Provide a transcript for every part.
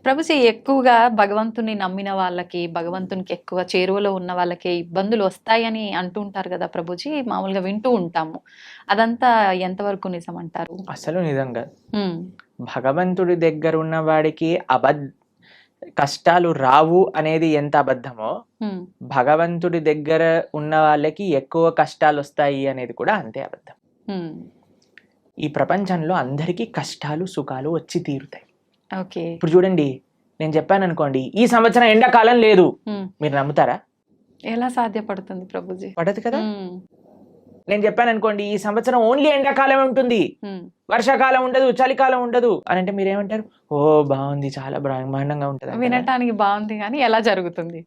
ప్రభుజీ ఎక్కువగా భగవంతుని నమ్మిన వాళ్ళకి, భగవంతునికి ఎక్కువ చేరువలో ఉన్న వాళ్ళకి ఇబ్బందులు వస్తాయని అంటుంటారు కదా ప్రభుజీ. మామూలుగా వింటూ ఉంటాము. అదంతా ఎంతవరకు నిజం అంటారు? అసలు నిజంగా హ్మ్. భగవంతుడి దగ్గర ఉన్న వాడికి కష్టాలు రావు అనేది ఎంత అబద్ధమో, హ్మ్. భగవంతుడి దగ్గర ఉన్న వాళ్ళకి ఎక్కువ కష్టాలు వస్తాయి అనేది కూడా అంతే అబద్ధం. హ్మ్. ఈ ప్రపంచంలో అందరికీ కష్టాలు సుఖాలు వచ్చి తీరుతాయి. ఓకే. ఇప్పుడు చూడండి, నేను చెప్పాను అనుకోండి, ఈ సంవత్సరం ఎండాకాలం లేదు, హ్మ్. మీరు నమ్ముతారా? ఎలా సాధ్యపడుతుంది ప్రభుజీ? పడదు కదా. హ్మ్. నేను చెప్పాను అనుకోండి, ఈ సంవత్సరం ఓన్లీ ఎండాకాలం ఉంటుంది, హ్మ్. వర్షాకాలం ఉండదు, చలికాలం ఉండదు అని అంటే మీరేమంటారు? ఓ బాగుంది, చాలా బ్రహ్మాండంగా ఉంటుంది. వినటానికి బాగుంది కానీ ఎలా జరుగుతుంది?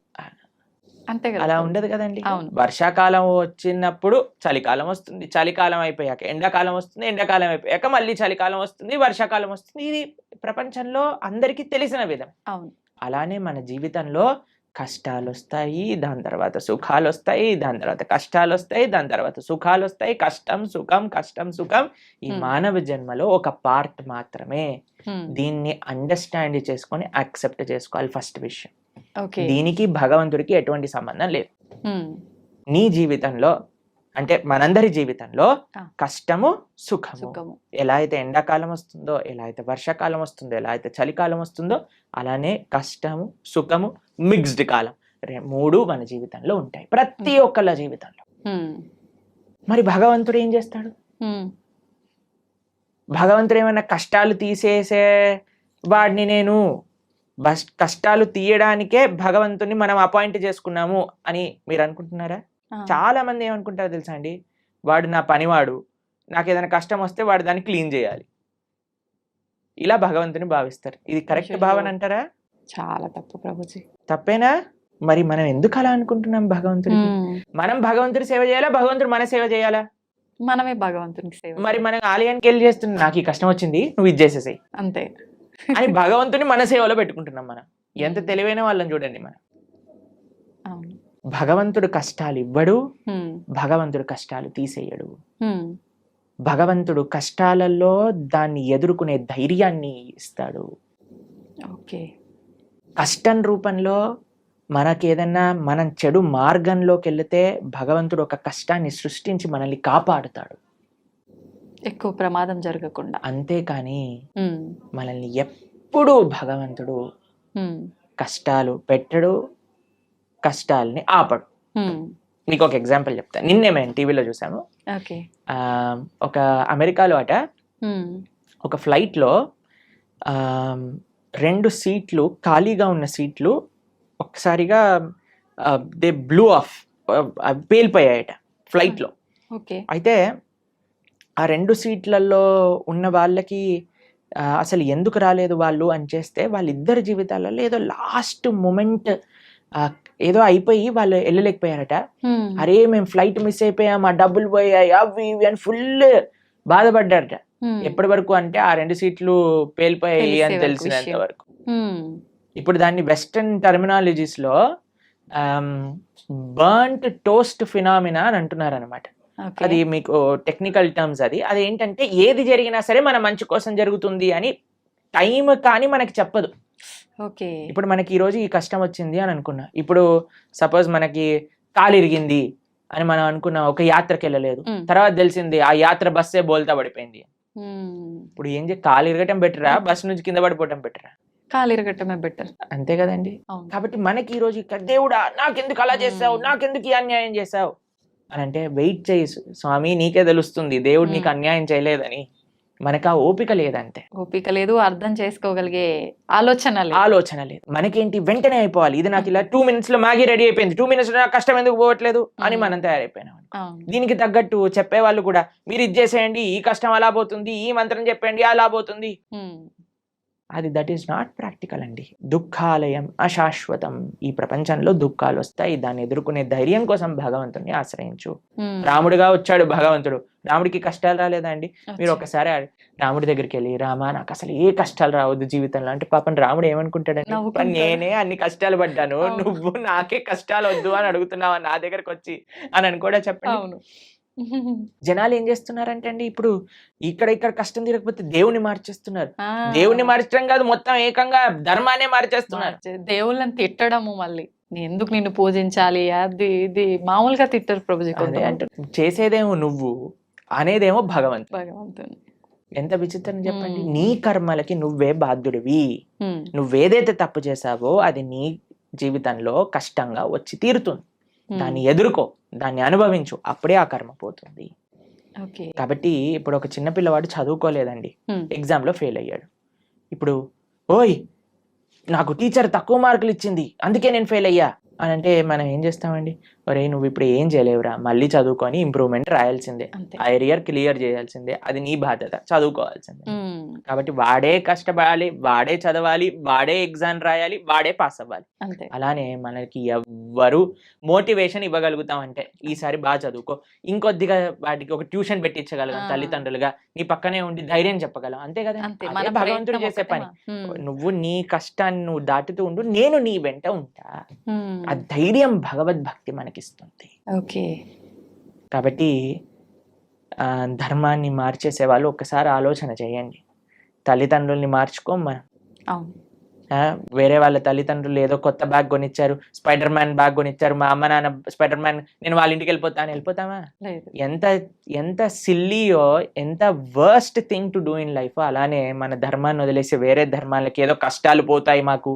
అంతే కదా. అలా ఉండదు కదండి. అవును. వర్షాకాలం వచ్చినప్పుడు చలికాలం వస్తుంది, చలికాలం అయిపోయాక ఎండాకాలం వస్తుంది, ఎండాకాలం అయిపోయాక మళ్ళీ చలికాలం వస్తుంది, వర్షాకాలం వస్తుంది. ఇది ప్రపంచంలో అందరికీ తెలిసిన విధం. అవును. అలానే మన జీవితంలో కష్టాలు వస్తాయి, దాని తర్వాత సుఖాలు వస్తాయి, దాని తర్వాత కష్టాలు వస్తాయి, దాని తర్వాత సుఖాలు వస్తాయి. కష్టం సుఖం, కష్టం సుఖం ఈ మానవ జన్మలో ఒక పార్ట్ మాత్రమే. దీన్ని అండర్స్టాండ్ చేసుకొని యాక్సెప్ట్ చేసుకోవాలి ఫస్ట్ విషయం. దీనికి భగవంతుడికి ఎటువంటి సంబంధం లేదు. నీ జీవితంలో అంటే మనందరి జీవితంలో కష్టము సుఖము, ఎలా అయితే ఎండాకాలం వస్తుందో, ఎలా అయితే వర్షాకాలం వస్తుందో, ఎలా అయితే చలికాలం వస్తుందో, అలానే కష్టము సుఖము మిక్స్డ్ కాలం మూడు మన జీవితంలో ఉంటాయి, ప్రతి ఒక్కళ్ళ జీవితంలో. మరి భగవంతుడు ఏం చేస్తాడు? భగవంతుడు ఏమైనా కష్టాలు తీసేసే వాడిని నేను కష్టాలు తీయడానికే భగవంతుని మనం అపాయింట్ చేసుకున్నాము అని మీరు అనుకుంటున్నారా? చాలా మంది ఏమనుకుంటారో తెలుసా అండి, వాడు నా పనివాడు, నాకు ఏదైనా కష్టం వస్తే వాడు దాన్ని క్లీన్ చేయాలి, ఇలా భగవంతుని భావిస్తారు. ఇది కరెక్ట్ భావన అంటారా? చాలా తప్పు ప్రభుజీ. తప్పేనా? మరి మనం ఎందుకు అలా అనుకుంటున్నాం? భగవంతుడికి మనం భగవంతుడి సేవ చేయాలా, భగవంతుడు మన సేవ చేయాలా? మనమే భగవంతునికి సేవ. మరి మనం ఆలయానికి వెళ్ళి చేస్తున్నాం, నాకు ఈ కష్టం వచ్చింది నువ్వు ఇది చేసేసాయి అంతే అని భగవంతుని మన సేవలో పెట్టుకుంటున్నాం. మనం ఎంత తెలివైన వాళ్ళని చూడండి. మనం భగవంతుడు కష్టాలు ఇవ్వడు, భగవంతుడు కష్టాలు తీసేయడు. భగవంతుడు కష్టాలలో దాన్ని ఎదుర్కొనే ధైర్యాన్ని ఇస్తాడు. కష్టం రూపంలో మనకేదన్నా మనం చెడు మార్గంలోకి వెళితే భగవంతుడు ఒక కష్టాన్ని సృష్టించి మనల్ని కాపాడుతాడు, ఎక్కువ ప్రమాదం జరగకుండా. అంతేకాని మనల్ని ఎప్పుడూ భగవంతుడు కష్టాలు పెట్టడు, కష్టాలని ఆపడు. మీకు ఒక ఎగ్జాంపుల్ చెప్తాను. నిన్నే మేము టీవీలో చూసాము. ఒక అమెరికాలో అట ఒక ఫ్లైట్లో 2 సీట్లు ఖాళీగా ఉన్న సీట్లు ఒక్కసారిగా దే బ్లూ ఆఫ్, పేలిపోయాయట ఫ్లైట్లో. అయితే ఆ 2 సీట్లలో ఉన్న వాళ్ళకి అసలు ఎందుకు రాలేదు వాళ్ళు అని చేస్తే, వాళ్ళిద్దరి జీవితాలలో ఏదో లాస్ట్ మూమెంట్ ఏదో అయిపోయి వాళ్ళు వెళ్ళలేకపోయారట. అరే మేము ఫ్లైట్ మిస్ అయిపోయాం, ఆ డబ్బులు పోయాయి, అవి ఇవి అని ఫుల్ బాధపడ్డారట. ఎప్పటి వరకు అంటే ఆ 2 సీట్లు పేలిపోయాయి అని తెలిసినంత వరకు. ఇప్పుడు దాన్ని వెస్టర్న్ టర్మినాలజీస్ లో బర్న్ట్ టోస్ట్ ఫినామినా అని అంటున్నారు అనమాట. అది మీకు టెక్నికల్ టర్మ్స్. అది ఏంటంటే ఏది జరిగినా సరే మన మంచి కోసం జరుగుతుంది అని టైం కానీ మనకి చెప్పదు. ఇప్పుడు మనకి ఈ రోజు ఈ కష్టం వచ్చింది అని అనుకున్నా, ఇప్పుడు సపోజ్ మనకి కాలు ఇరిగింది అని మనం అనుకున్నాం, ఒక యాత్రకి వెళ్ళలేదు, తర్వాత తెలిసింది ఆ యాత్ర బస్సే బోల్తా పడిపోయింది. ఇప్పుడు ఏం కాలు ఇరగటం బెటరా, బస్ నుంచి కింద పడిపోవటం బెటరా? కాలు ఇరగటమే బెటర్, అంతే కదండి. కాబట్టి మనకి ఈ రోజు దేవుడా నాకెందుకు అలా చేసావు, నాకెందుకు ఈ అన్యాయం చేసావు అని అంటే, వెయిట్ చేయి స్వామి, నీకే తెలుస్తుంది దేవుడు నీకు అన్యాయం చేయలేదని. మనకు ఆ ఓపిక లేదంతే. ఓపిక లేదు, అర్థం చేసుకోగలిగే ఆలోచన లేదు. మనకేంటి వెంటనే అయిపోవాలి, ఇది నాకు ఇలా 2 minutes లో మ్యాగీ రెడీ అయిపోయింది, 2 minutes లో నాకు కష్టం ఎందుకు పోవట్లేదు అని మనం తయారైపోయినాం. దీనికి తగ్గట్టు చెప్పేవాళ్ళు కూడా, మీరు ఇది చేసేయండి ఈ కష్టం అలా పోతుంది, ఈ మంత్రం చెప్పండి అలా పోతుంది. అది దట్ ఈస్ నాట్ ప్రాక్టికల్ అండి. దుఃఖాలయం అశాశ్వతం. ఈ ప్రపంచంలో దుఃఖాలు వస్తాయి, దాన్ని ఎదుర్కొనే ధైర్యం కోసం భగవంతుని ఆశ్రయించు. రాముడిగా వచ్చాడు భగవంతుడు, రాముడికి కష్టాలు రాలేదా అండి? మీరు ఒకసారి రాముడి దగ్గరికి వెళ్ళి, రామా నాకు అసలు ఏ కష్టాలు రావద్దు జీవితంలో అంటే, పాపం రాముడు ఏమనుకుంటాడండి, నేనే అన్ని కష్టాలు పడ్డాను, నువ్వు నాకే కష్టాలు వద్దు అని అడుగుతున్నావా నా దగ్గరకు వచ్చి అని కూడా చెప్పండి. జనాలు ఏం చేస్తున్నారంటే అండి, ఇప్పుడు ఇక్కడ కష్టం తీరకపోతే దేవుని మార్చేస్తున్నారు. దేవుని మార్చడం కాదు, మొత్తం ఏకంగా ధర్మాన్ని మార్చేస్తున్నారు. దేవుళ్ళని తిట్టడము, మళ్ళీ ఎందుకు నిన్ను పూజించాలి, అది ఇది మామూలుగా తిట్టరు ప్రభుజీ. చేసేదేమో నువ్వు, అనేదేమో భగవంతుని. ఎంత విచిత్రం చెప్పండి. నీ కర్మలకి నువ్వే బాధ్యుడివి. నువ్వేదైతే తప్పు చేసావో అది నీ జీవితంలో కష్టంగా వచ్చి తీరుతుంది. దాన్ని ఎదుర్కో, దాన్ని అనుభవించు, అప్పుడే ఆ కర్మ పోతుంది. కాబట్టి ఇప్పుడు ఒక చిన్న పిల్లవాడు చదువుకోలేదండి, ఎగ్జామ్ లో ఫెయిల్ అయ్యాడు. ఇప్పుడు ఓయ్ నాకు టీచర్ తక్కువ మార్కులు ఇచ్చింది అందుకే నేను ఫెయిల్ అయ్యా అని అంటే మనం ఏం చేస్తామండి, ఒరే నువ్వు ఇప్పుడు ఏం చేయలేవురా, మళ్ళీ చదువుకొని ఇంప్రూవ్మెంట్ రాయాల్సిందే, ఆ ఏరియర్ క్లియర్ చేయాల్సిందే, అది నీ బాధ్యత, చదువుకోవాల్సిందే. కాబట్టి వాడే కష్టపడాలి, వాడే చదవాలి, వాడే ఎగ్జామ్ రాయాలి, వాడే పాస్ అవ్వాలి. అలానే మనకి ఎవ్వరు మోటివేషన్ ఇవ్వగలుగుతాం అంటే ఈసారి బాగా చదువుకో, ఇంకొద్దిగా వాటికి ఒక ట్యూషన్ పెట్టించగలం తల్లిదండ్రులుగా, నీ పక్కనే ఉండి ధైర్యం చెప్పగలం, అంతే కదా. అదే భగవంతుడు చేసే పని. నువ్వు నీ కష్టాన్ని నువ్వు దాటుతూ ఉండు, నేను నీ వెంట ఉంటా. ఆ ధైర్యం భగవద్భక్తి మనకిస్తుంది. కాబట్టి ధర్మాన్ని మార్చేసే వాళ్ళు ఒక్కసారి ఆలోచన చేయండి. తల్లిదండ్రుల్ని మార్చుకోం మనం. వేరే వాళ్ళ తల్లిదండ్రులు ఏదో కొత్త బ్యాగ్ కొనిచ్చారు, స్పైడర్ మ్యాన్ బ్యాగ్ కొనిచ్చారు, మా అమ్మ నాన్న స్పైడర్ మ్యాన్, నేను వాళ్ళ ఇంటికి వెళ్ళిపోతామా? ఎంత సిల్లీయో, ఎంత worst thing to do in life. అలానే మన ధర్మాన్ని వదిలేసి వేరే ధర్మాలకి ఏదో కష్టాలు పోతాయి, మాకు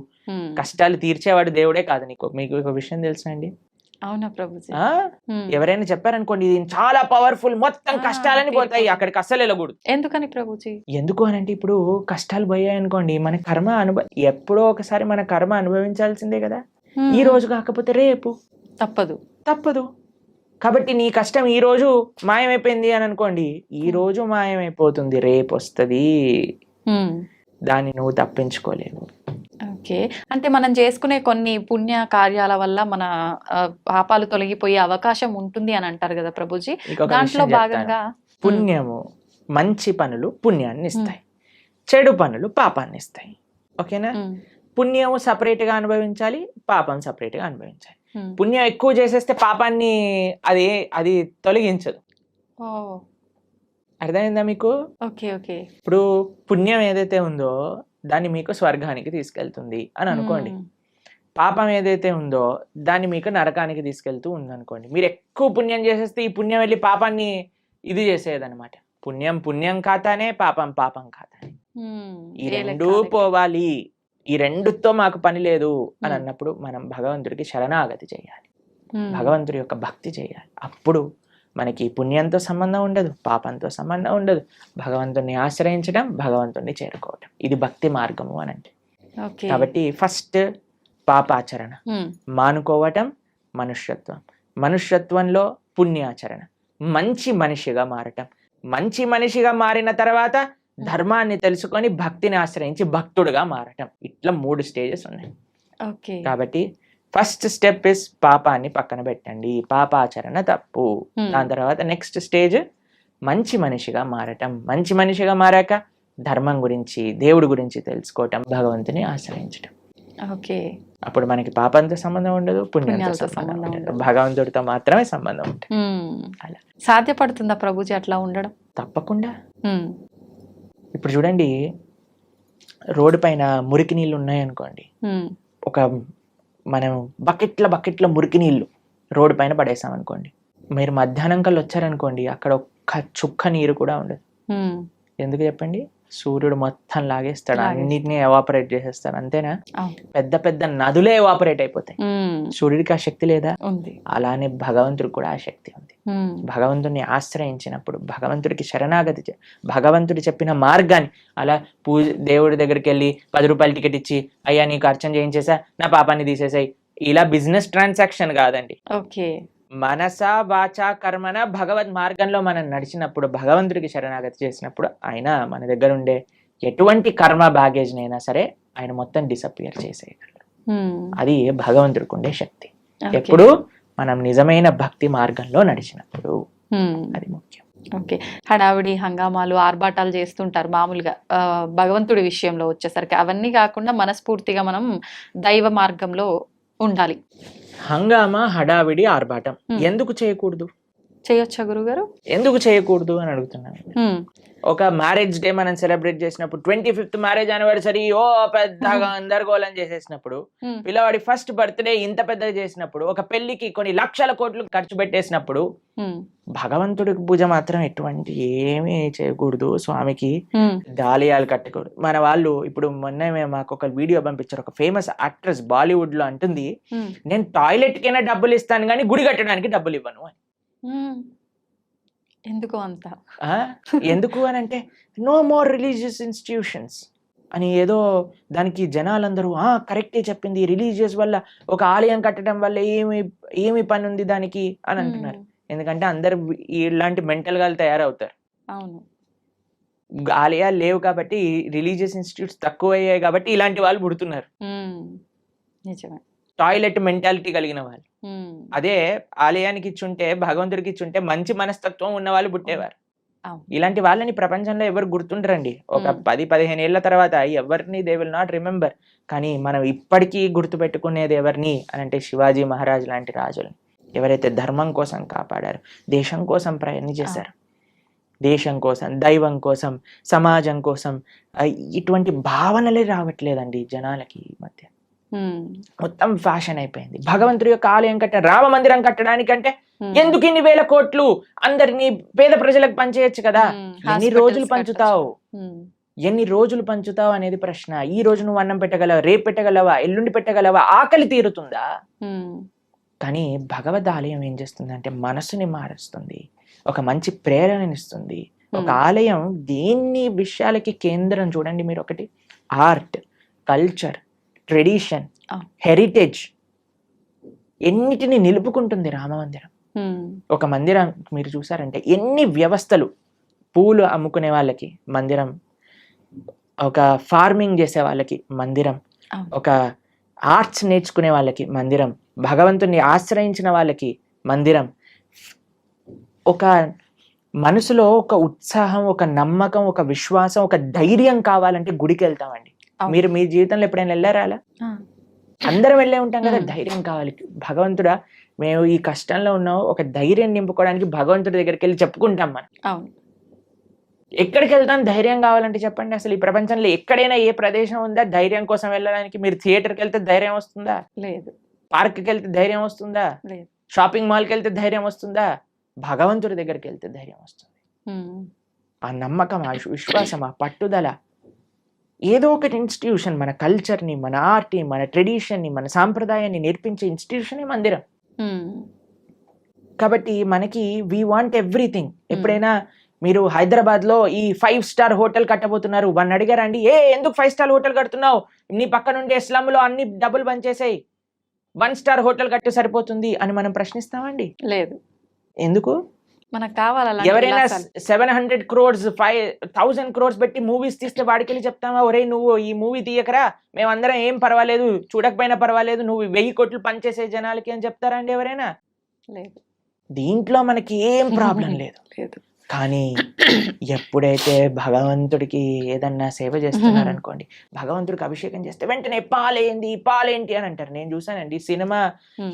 కష్టాలు తీర్చేవాడు దేవుడే కాదు. మీకు ఒక విషయం తెలుసా అండి? అవునా ప్రభుజీ? ఎవరైనా చెప్పారనుకోండి ఇది చాలా పవర్ఫుల్, మొత్తం కష్టాలని పోతాయి, అక్కడికి అస్సలు వెళ్ళకూడదు. ఎందుకని ప్రభుజీ? ఎందుకు అని అంటే ఇప్పుడు కష్టాలు పోయాయి అనుకోండి, మన కర్మ ఎప్పుడో ఒకసారి మన కర్మ అనుభవించాల్సిందే కదా. ఈ రోజు కాకపోతే రేపు తప్పదు. కాబట్టి నీ కష్టం ఈ రోజు మాయమైపోయింది అని అనుకోండి, ఈ రోజు మాయమైపోతుంది, రేపు వస్తుంది, దాన్ని నువ్వు తప్పించుకోలేవు. అంటే మనం చేసుకునే కొన్ని పుణ్య కార్యాల వల్ల మన పాపాలు తొలగిపోయే అవకాశం ఉంటుంది అని అంటారు కదా ప్రభుజీ. దాంట్లో భాగంగా పుణ్యము, మంచి పనులు పుణ్యాన్ని ఇస్తాయి, చెడు పనులు పాపాన్ని ఇస్తాయి. ఓకేనా? పుణ్యము సపరేట్ గా అనుభవించాలి, పాపం సపరేట్ గా అనుభవించాలి. పుణ్యం ఎక్కువ చేసేస్తే పాపాన్ని అది తొలగించదు. అర్థమైందా మీకు? ఇప్పుడు పుణ్యం ఏదైతే ఉందో దాన్ని మీకు స్వర్గానికి తీసుకెళ్తుంది అని అనుకోండి, పాపం ఏదైతే ఉందో దాన్ని మీకు నరకానికి తీసుకెళ్తూ ఉంది అనుకోండి. మీరు ఎక్కువ పుణ్యం చేసేస్తే ఈ పుణ్యం వెళ్ళి పాపాన్ని ఇది చేసేదన్నమాట. పుణ్యం ఖాతానే, పాపం ఖాతానే. ఈ రెండూ పోవాలి, ఈ రెండుతో మాకు పని లేదు అని అన్నప్పుడు మనం భగవంతుడికి శరణాగతి చేయాలి, భగవంతుడి యొక్క భక్తి చేయాలి. అప్పుడు మనకి పుణ్యంతో సంబంధం ఉండదు, పాపంతో సంబంధం ఉండదు. భగవంతుడిని ఆశ్రయించడం, భగవంతుడిని చేరుకోవటం, ఇది భక్తి మార్గము అని అంటే. కాబట్టి ఫస్ట్ పాపాచరణ మానుకోవటం మనుష్యత్వంలో పుణ్యాచరణ, మంచి మనిషిగా మారటం, మంచి మనిషిగా మారిన తర్వాత ధర్మాన్ని తెలుసుకొని భక్తిని ఆశ్రయించి భక్తుడుగా మారటం. ఇట్లా 3 స్టేజెస్ ఉన్నాయి. కాబట్టి ఫస్ట్ స్టెప్ ఇస్ పాపాన్ని పక్కన పెట్టండి, పాపాచరణ తప్పు. దాని తర్వాత నెక్స్ట్ స్టేజ్ మంచి మనిషిగా మారటం, మంచి మనిషిగా మారాక ధర్మం గురించి, దేవుడి గురించి తెలుసుకోవటం, భగవంతుని ఆశ్రయించటం. అప్పుడు మనకి పాపంతో సంబంధం ఉండదు, పుణ్యంతో సంబంధం ఉండదు, భగవంతుడితో మాత్రమే సంబంధం ఉంటుంది. అలా సాధ్యపడుతుందా ప్రభుజీ అట్లా ఉండడం? తప్పకుండా. ఇప్పుడు చూడండి, రోడ్డు పైన మురికి నీళ్ళు ఉన్నాయనుకోండి, ఒక మనం బకెట్ల మురికి నీళ్లు రోడ్డు పైన పడేసాం అనుకోండి, మీరు మధ్యాహ్నం కల్లా వచ్చారనుకోండి, అక్కడ ఒక్క చుక్క నీరు కూడా ఉండదు. ఎందుకు చెప్పండి? సూర్యుడు మొత్తం లాగేస్తాడు, అన్నిటినీ ఎవాపరేట్ చేసేస్తాడు, అంతేనా? పెద్ద పెద్ద నదులే ఎవాపరేట్ అయిపోతాయి. సూర్యుడికి ఆ శక్తి లేదా? అలానే భగవంతుడికి కూడా ఆ శక్తి ఉంది. భగవంతుడిని ఆశ్రయించినప్పుడు, భగవంతుడికి శరణాగతి, భగవంతుడు చెప్పిన మార్గాన్ని, అలా దేవుడి దగ్గరికి వెళ్ళి 10 రూపాయల టికెట్ ఇచ్చి, అయ్యా నీకు అర్చన చేయించేసా, నా పాపాన్ని తీసేసాయి, ఇలా బిజినెస్ ట్రాన్సాక్షన్ కాదండి. మనస వాచ కర్మన భగవద్ మార్గంలో మనం నడిచినప్పుడు, భగవంతుడికి శరణాగతి చేసినప్పుడు, ఆయన మన దగ్గర ఉండే ఎటువంటి కర్మ బ్యాగేజ్ నైనా సరే ఆయన మొత్తం డిసపియర్ చేసేయగలరు. అది భగవంతుడికి ఉండే శక్తి. ఎప్పుడు మనం నిజమైన భక్తి మార్గంలో నడిచినప్పుడు, అది ముఖ్యం. హడావిడి హంగామాలు ఆర్భాటాలు చేస్తుంటారు మామూలుగా. భగవంతుడి విషయంలో వచ్చేసరికి అవన్నీ కాకుండా మనస్ఫూర్తిగా మనం దైవ మార్గంలో ఉండాలి. హంగామా, హడావిడి, ఆర్భాటం ఎందుకు చేయకూడదు? చేయొచ్చా గురుగారు? ఎందుకు చేయకూడదు అని అడుగుతున్నాను. ఒక మ్యారేజ్ డే మనం సెలబ్రేట్ చేసినప్పుడు 25th మ్యారేజ్ యానివర్సరీ పెద్దగా గందరగోళం చేసేసినప్పుడు, పిల్లవాడి ఫస్ట్ బర్త్డే ఇంత పెద్దగా చేసినప్పుడు, ఒక పెళ్లికి కొన్ని లక్షల కోట్లు ఖర్చు పెట్టేసినప్పుడు, భగవంతుడికి పూజ మాత్రం ఎటువంటి ఏమీ చేయకూడదు, స్వామికి దాలియాలు కట్టకూడదు. మన వాళ్ళు ఇప్పుడు మొన్న మాకు ఒక వీడియో పంపించారు, ఒక ఫేమస్ యాక్ట్రెస్ బాలీవుడ్ లో అంటుంది, నేను టాయిలెట్ కైనా డబ్బులు ఇస్తాను కానీ గుడి కట్టడానికి డబ్బులు ఇవ్వను అని. ఎందుకు అంత? ఎందుకు అని అంటే నో మోర్ రిలీజియస్ ఇన్స్టిట్యూషన్స్ అని ఏదో దానికి జనాలందరూ కరెక్టే చెప్పింది, రిలీజియస్ వల్ల ఒక ఆలయం కట్టడం వల్ల ఏమి పని ఉంది దానికి అని అంటున్నారు. ఎందుకంటే అందరు ఇలాంటి మెంటల్ గా తయారవుతారు. అవును, ఆలయాలు లేవు కాబట్టి, రిలీజియస్ ఇన్స్టిట్యూట్స్ తక్కువ అయ్యాయి కాబట్టి ఇలాంటి వాళ్ళు పుడుతున్నారు. నిజమే, టాయిలెట్ మెంటాలిటీ కలిగిన వాళ్ళు. అదే ఆలయానికి ఇచ్చుంటే, భగవంతుడికి ఇచ్చుంటే మంచి మనస్తత్వం ఉన్న వాళ్ళు పుట్టేవారు. ఇలాంటి వాళ్ళని ప్రపంచంలో ఎవరు గుర్తుండరండి. ఒక 10-15 ఏళ్ల తర్వాత ఎవరిని దే విల్ నాట్ రిమెంబర్. కానీ మనం ఇప్పటికీ గుర్తు పెట్టుకునేది ఎవరిని అని అంటే శివాజీ మహారాజ్ లాంటి రాజులు, ఎవరైతే ధర్మం కోసం కాపాడారు, దేశం కోసం ప్రయత్నం చేశారు, దేశం కోసం, దైవం కోసం, సమాజం కోసం. ఇటువంటి భావనలే రావట్లేదండి జనాలకి ఈ మధ్య. మొత్తం ఫ్యాషన్ అయిపోయింది. భగవంతుడి యొక్క ఆలయం రామ మందిరం కట్టడానికంటే ఎందుకు ఇన్ని వేల కోట్లు, అందరినీ పేద ప్రజలకు పంచేయచ్చు కదా. ఎన్ని రోజులు పంచుతావు, ఎన్ని రోజులు పంచుతావు అనేది ప్రశ్న. ఈ రోజు నువ్వు అన్నం పెట్టగలవా, రేపు పెట్టగలవా, ఎల్లుండి పెట్టగలవా, ఆకలి తీరుతుందా? కానీ భగవద్ ఆలయం ఏం చేస్తుంది అంటే మనసుని మారుస్తుంది, ఒక మంచి ప్రేరణనిస్తుంది. ఒక ఆలయం దేన్ని విషయాలకి కేంద్రం చూడండి మీరు. ఒకటి ఆర్ట్, కల్చర్, ట్రెడిషన్, హెరిటేజ్, ఎన్నిటిని నిలుపుకుంటుంది రామమందిరం. ఒక మందిరం మీరు చూసారంటే ఎన్ని వ్యవస్థలు, పూలు అమ్ముకునే వాళ్ళకి మందిరం, ఒక ఫార్మింగ్ చేసే వాళ్ళకి మందిరం, ఒక ఆర్ట్స్ నేర్చుకునే వాళ్ళకి మందిరం, భగవంతుని ఆశ్రయించిన వాళ్ళకి మందిరం. ఒక మనసులో ఒక ఉత్సాహం, ఒక నమ్మకం, ఒక విశ్వాసం, ఒక ధైర్యం కావాలంటే గుడికి వెళ్తామండి. మీరు మీ జీవితంలో ఎప్పుడైనా వెళ్ళారా అలా? అందరం వెళ్ళే ఉంటాం కదా. ధైర్యం కావాలి. భగవంతుడా మేము ఈ కష్టంలో ఉన్నాం, ఒక ధైర్యం నింపుకోవడానికి భగవంతుడి దగ్గరికి వెళ్ళి చెప్పుకుంటాం మనం. ఎక్కడికి వెళ్తాం ధైర్యం కావాలంటే చెప్పండి. అసలు ఈ ప్రపంచంలో ఎక్కడైనా ఏ ప్రదేశం ఉందా ధైర్యం కోసం వెళ్ళడానికి? మీరు థియేటర్కి వెళ్తే ధైర్యం వస్తుందా? లేదు. పార్క్కి వెళ్తే ధైర్యం వస్తుందా? లేదు. షాపింగ్ మాల్కి వెళ్తే ధైర్యం వస్తుందా? భగవంతుడి దగ్గరికి వెళ్తే ధైర్యం వస్తుంది. ఆ నమ్మకం, ఆ విశ్వాసం, ఆ పట్టుదల. ఏదో ఒకటి ఇన్స్టిట్యూషన్ మన కల్చర్ని, మన ఆర్ట్ని, మన ట్రెడిషన్ని, మన సాంప్రదాయాన్ని నేర్పించే ఇన్స్టిట్యూషనే మందిరం. కాబట్టి మనకి వీ వాంట్ ఎవ్రీథింగ్. ఎప్పుడైనా మీరు హైదరాబాద్ లో ఈ 5 స్టార్ హోటల్ కట్టబోతున్నారు, వాడిని అడిగారండి, ఎందుకు 5 స్టార్ హోటల్ కడుతున్నావు, నీ పక్క నుండే స్లమ్ లో అన్ని డబ్బులు బంచేసాయి, 1 స్టార్ హోటల్ కట్టి సరిపోతుంది అని మనం ప్రశ్నిస్తామండి? లేదు. ఎందుకు? మనకు కావాలి. ఎవరైనా 700 crores 1000 crores పెట్టి మూవీస్ తీస్తే వాడికి వెళ్ళి చెప్తామా, ఒరే నువ్వు ఈ మూవీ తీయకరా, మేమందరం ఏం పర్వాలేదు, చూడకపోయినా పర్వాలేదు, నువ్వు 1000 కోట్లు పనిచేసే జనాలకి అని చెప్తారండి ఎవరైనా? లేదు. దీంట్లో మనకి ఏం ప్రాబ్లం లేదు. కానీ ఎప్పుడైతే భగవంతుడికి ఏదన్నా సేవ చేస్తున్నారనుకోండి, భగవంతుడికి అభిషేకం చేస్తే వెంటనే పాలేంటి అని అంటారు. నేను చూసానండి సినిమా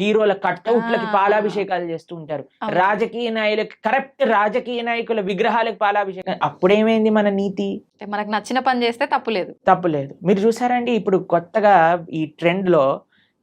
హీరోల కట్అవుట్లకి పాలాభిషేకాలు చేస్తూ ఉంటారు. రాజకీయ నాయకులకి, కరెక్ట్ రాజకీయ నాయకుల విగ్రహాలకు పాలాభిషేకం. అప్పుడేమైంది మన నీతి? మనకు నచ్చిన పని చేస్తే తప్పులేదు. మీరు చూసారండి ఇప్పుడు కొత్తగా ఈ ట్రెండ్ లో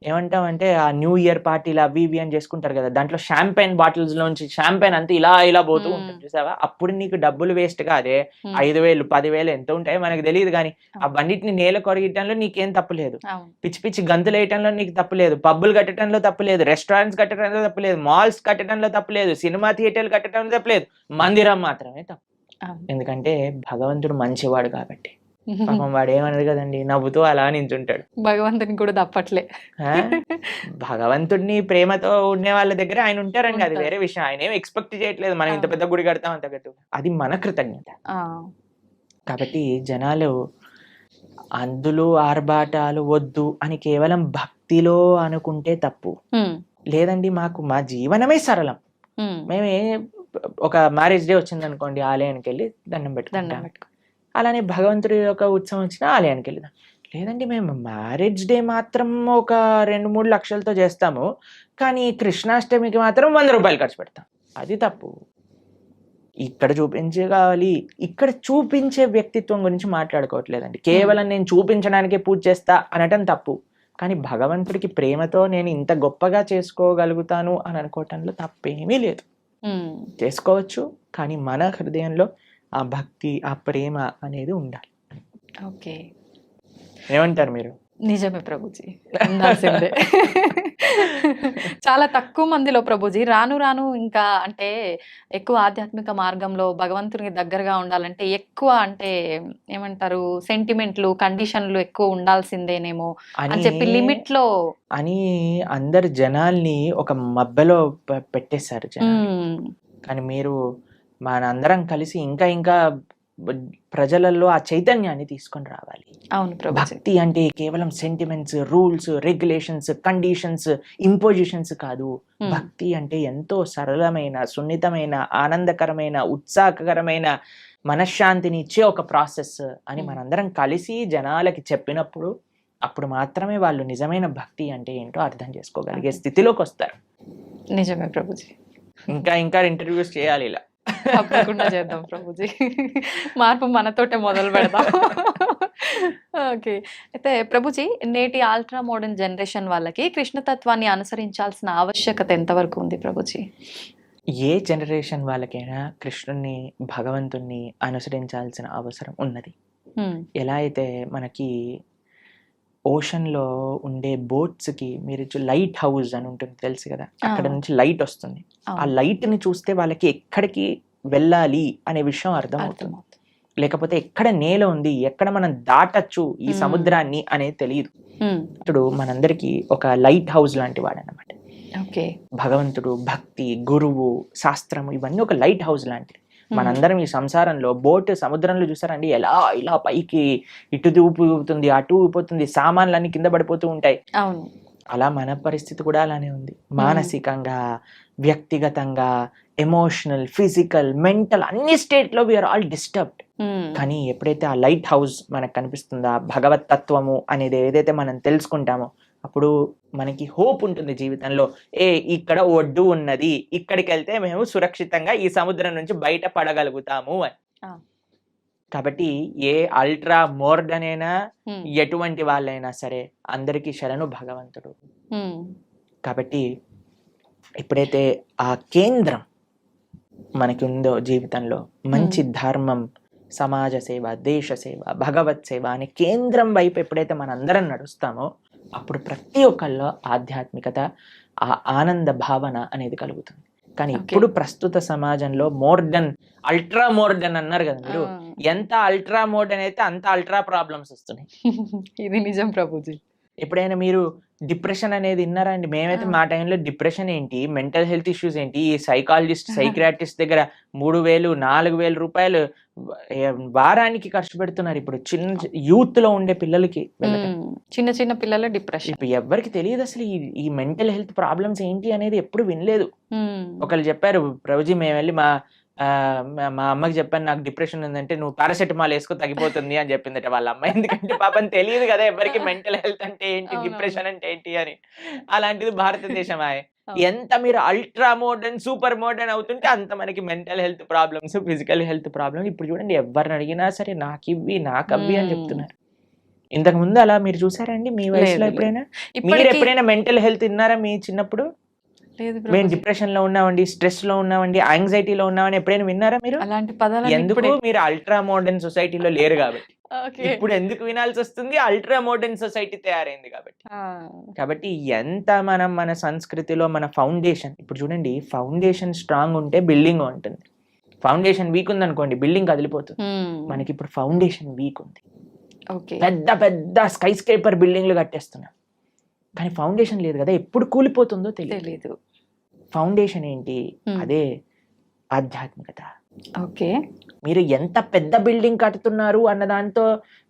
ఏమంటామంటే ఆ న్యూ ఇయర్ పార్టీలు అవి ఇవి అని చేసుకుంటారు కదా, దాంట్లో షాంపైన్ బాటిల్స్ లోంచి షాంపైన్ అంతా ఇలా పోతూ ఉంటుంది చూసావా? అప్పుడు నీకు డబ్బులు వేస్ట్ కాదే, 5,000 10,000 ఎంత ఉంటాయో మనకు తెలియదు, కానీ ఆ బండిటిని నేల కొరగటంలో నీకేం తప్పులేదు, పిచ్చి పిచ్చి గంతులు వేయటంలో నీకు తప్పులేదు, పబ్బులు కట్టడంలో తప్పులేదు, రెస్టారెంట్స్ కట్టడంలో తప్పులేదు, మాల్స్ కట్టడంలో తప్పులేదు, సినిమా థియేటర్లు కట్టడంలో తప్పులేదు, మందిరం మాత్రమే తప్పు. ఎందుకంటే భగవంతుడు మంచివాడు కాబట్టి. పాపం వాడు ఏమన్నాడు కదండి, నవ్వుతూ అలా నించుంటాడు. భగవంతుని కూడా తప్పట్లే. భగవంతుడిని ప్రేమతో ఉండే వాళ్ళ దగ్గర ఆయన ఉంటారండి, అది వేరే విషయం. ఆయన ఏం ఎక్స్పెక్ట్ చేయట్లేదు మనం ఇంత పెద్ద గుడి కడతాం అంత గట్టు, అది మన కృతజ్ఞత. కాబట్టి జనాలు అందులో ఆర్భాటాలు వద్దు అని కేవలం భక్తిలో అనుకుంటే తప్పు. లేదండి మాకు మా జీవనమే సరళం, మేమే ఒక మ్యారేజ్ డే వచ్చింది అనుకోండి, ఆలయానికి వెళ్ళి దండం పెట్టుకుంటాం. అలానే భగవంతుడి యొక్క ఉత్సవం వచ్చిన ఆలయానికి వెళ్దాం. లేదండి మేము మ్యారేజ్ డే మాత్రం ఒక 2-3 లక్షలతో చేస్తాము, కానీ కృష్ణాష్టమికి మాత్రం 100 రూపాయలు ఖర్చు పెడతాం. అది తప్పు. ఇక్కడ చూపించగాలి, ఇక్కడ చూపించే వ్యక్తిత్వం గురించి మాట్లాడుకోవట్లేదండి. కేవలం నేను చూపించడానికే పూజ చేస్తా అనటం తప్పు. కానీ భగవంతుడికి ప్రేమతో నేను ఇంత గొప్పగా చేసుకోగలుగుతాను అని అనుకోవటంలో తప్పేమీ లేదు. చేసుకోవచ్చు, కానీ మన హృదయంలో ఆ భక్తి, ఆ ప్రేమ అనేది ఉండాలి. ఓకే, ఏమంటారు మీరు? నిజమే ప్రభుజీ, ఉండాల్సిందే. చాలా తక్కువ మందిలో ప్రభుజీ రాను రాను ఇంకా అంటే ఎక్కువ ఆధ్యాత్మిక మార్గంలో భగవంతునికి దగ్గరగా ఉండాలంటే ఎక్కువ అంటే ఏమంటారు సెంటిమెంట్లు, కండిషన్లు ఎక్కువ ఉండాల్సిందేనేమో అని చెప్పి లిమిట్ లో అని అందరు జనాల్ని ఒక మబ్బెలో పెట్టేశారు జనాలు. కానీ మీరు మనందరం కలిసి ఇంకా ఇంకా ప్రజలలో ఆ చైతన్యాన్ని తీసుకొని రావాలి. అవును ప్రభుజీ. భక్తి అంటే కేవలం sentiments, rules, regulations, conditions, impositions కాదు. భక్తి అంటే ఎంతో సరళమైన, సున్నితమైన, ఆనందకరమైన, ఉత్సాహకరమైన, మనశ్శాంతిని ఇచ్చే ఒక ప్రాసెస్ అని మనందరం కలిసి జనాలకి చెప్పినప్పుడు అప్పుడు మాత్రమే వాళ్ళు నిజమైన భక్తి అంటే ఏంటో అర్థం చేసుకోగలిగే స్థితిలోకి వస్తారు. నిజమే ప్రభుజీ. ఇంకా ఇంకా ఇంటర్వ్యూస్ చేయాలి ఇలా. తప్పకుండా చేద్దాం ప్రభుజీ, మార్పు మనతోటే మొదలు పెడదాం. ఓకే, అయితే ప్రభుజీ నేటి అల్ట్రా మోడర్న్ జనరేషన్ వాళ్ళకి కృష్ణతత్వాన్ని అనుసరించాల్సిన ఆవశ్యకత ఎంతవరకు ఉంది ప్రభుజీ? ఏ జనరేషన్ వాళ్ళకైనా కృష్ణుని, భగవంతుణ్ణి అనుసరించాల్సిన అవసరం ఉన్నది. ఎలా అయితే మనకి ఓషన్లో ఉండే బోట్స్కి మీరు లైట్ హౌస్ అని ఉంటుంది తెలుసు కదా, అక్కడ నుంచి లైట్ వస్తుంది. ఆ లైట్ని చూస్తే వాళ్ళకి ఎక్కడికి వెళ్ళాలి అనే విషయం అర్థం అవుతుంది. లేకపోతే ఎక్కడ నేల ఉంది, ఎక్కడ మనం దాటచ్చు ఈ సముద్రాన్ని అనేది తెలియదు. ఇప్పుడు మనందరికి ఒక లైట్ హౌస్ లాంటి వాడు అన్నమాట. భగవంతుడు, భక్తి, గురువు, శాస్త్రము ఇవన్నీ ఒక లైట్ హౌస్ లాంటివి. మనందరం ఈ సంసారంలో బోట్ సముద్రంలో చూసారండి, ఎలా ఇలా పైకి ఇటు ఊపుతుంది, అటు ఊపుతుంది, సామాన్లన్నీ కింద పడిపోతూ ఉంటాయి. అలా మన పరిస్థితి కూడా అలానే ఉంది. మానసికంగా, వ్యక్తిగతంగా, ఎమోషనల్, ఫిజికల్, మెంటల్ అన్ని స్టేట్ లో వీఆర్ ఆల్ డిస్టర్బ్డ్. కానీ ఎప్పుడైతే ఆ లైట్ హౌస్ మనకు కనిపిస్తుందో, భగవత్ తత్వము అనేది ఏదైతే మనం తెలుసుకుంటామో అప్పుడు మనకి హోప్ ఉంటుంది జీవితంలో. ఇక్కడ ఒడ్డు ఉన్నది, ఇక్కడికి వెళ్తే మేము సురక్షితంగా ఈ సముద్రం నుంచి బయట పడగలుగుతాము అని. కాబట్టి ఏ అల్ట్రా మోడర్న్ అయినా, ఎటువంటి వాళ్ళైనా సరే అందరికీ శరణు భగవంతుడు. కాబట్టి ఎప్పుడైతే ఆ కేంద్రం మనకి ఉందో జీవితంలో, మంచి ధర్మం, సమాజ సేవ, దేశ సేవ, భగవత్ సేవ అనే కేంద్రం వైపు ఎప్పుడైతే మనందరం నడుస్తామో అప్పుడు ప్రతి ఒక్కళ్ళలో ఆధ్యాత్మికత, ఆ ఆనంద భావన అనేది కలుగుతుంది. కానీ ఇప్పుడు ప్రస్తుత సమాజంలో మోడర్న్, అల్ట్రా మోడర్న్ అన్నారు కదా మీరు, ఎంత అల్ట్రా మోడర్న్ అయితే అంత అల్ట్రా ప్రాబ్లమ్స్ వస్తున్నాయి. ఇది నిజం ప్రభుజీ. ఎప్పుడైనా మీరు డిప్రెషన్ అనేది విన్నారా అండి? మేమైతే మా టైంలో డిప్రెషన్ ఏంటి, మెంటల్ హెల్త్ ఇష్యూస్ ఏంటి, ఈ సైకాలజిస్ట్, సైక్రియాటిస్ట్ దగ్గర 3,000-4,000 రూపాయలు వారానికి ఖర్చు పెడుతున్నారు ఇప్పుడు చిన్న యూత్ లో ఉండే పిల్లలకి. చిన్న చిన్న పిల్లల డిప్రెషన్ ఇప్పుడు ఎవరికి తెలియదు అసలు ఈ మెంటల్ హెల్త్ ప్రాబ్లమ్స్ ఏంటి అనేది ఎప్పుడు వినలేదు. ఒకళ్ళు చెప్పారు, ప్రభుజీ మేము వెళ్ళి మా అమ్మకి చెప్పాను నాకు డిప్రెషన్ ఉందంటే నువ్వు పారాసెటమాల్ వేసుకో తగ్గిపోతుంది అని చెప్పిందట వాళ్ళ అమ్మ. ఎందుకంటే పాపం తెలియదు కదా ఎవరికి మెంటల్ హెల్త్ అంటే ఏంటి, డిప్రెషన్ అంటే ఏంటి అని. అలాంటిది భారతదేశం ఎంత మీరు అల్ట్రా మోడర్న్, సూపర్ మోడర్న్ అవుతుంటే అంత మనకి mental health problems, physical health problems. ఇప్పుడు చూడండి ఎవరిని అడిగినా సరే నాకివ్వి నాకవ్వి అని చెప్తున్నారు. ఇంతకు ముందు అలా మీరు చూసారండి మీ వయసులో ఎప్పుడైనా? మీరు ఎప్పుడైనా మెంటల్ హెల్త్ విన్నారా మీ చిన్నప్పుడు? మేము డిప్రెషన్ లో ఉన్నామండి, స్ట్రెస్ లో ఉన్నామండి, యాంగ్జైటీలో ఉన్నామని ఎప్పుడైనా విన్నారా మీరు? అలాంటి పదాలు ఎందుకు? మీరు అల్ట్రా మోడర్న్ సొసైటీలో లేరు కాబట్టి. ఇప్పుడు ఎందుకు వినాల్సి వస్తుంది? అల్ట్రా మోడర్న్ సొసైటీ తయారైంది కాబట్టి. కాబట్టి ఎంత మనం మన సంస్కృతిలో మన ఫౌండేషన్, ఇప్పుడు చూడండి ఫౌండేషన్ స్ట్రాంగ్ ఉంటే బిల్డింగ్ ఉంటుంది, ఫౌండేషన్ వీక్ ఉంది అనుకోండి బిల్డింగ్ కదిలిపోతుంది. మనకి ఇప్పుడు ఫౌండేషన్ వీక్ ఉంది, పెద్ద పెద్ద స్కై స్క్రేపర్ బిల్డింగ్లు కట్టేస్తున్నాం కానీ ఫౌండేషన్ లేదు కదా, ఎప్పుడు కూలిపోతుందో తెలియదు. ఫౌండేషన్ ఏంటి? అదే ఆధ్యాత్మికత. ఓకే, మీరు ఎంత పెద్ద బిల్డింగ్ కట్టుతున్నారు అన్న దాంతో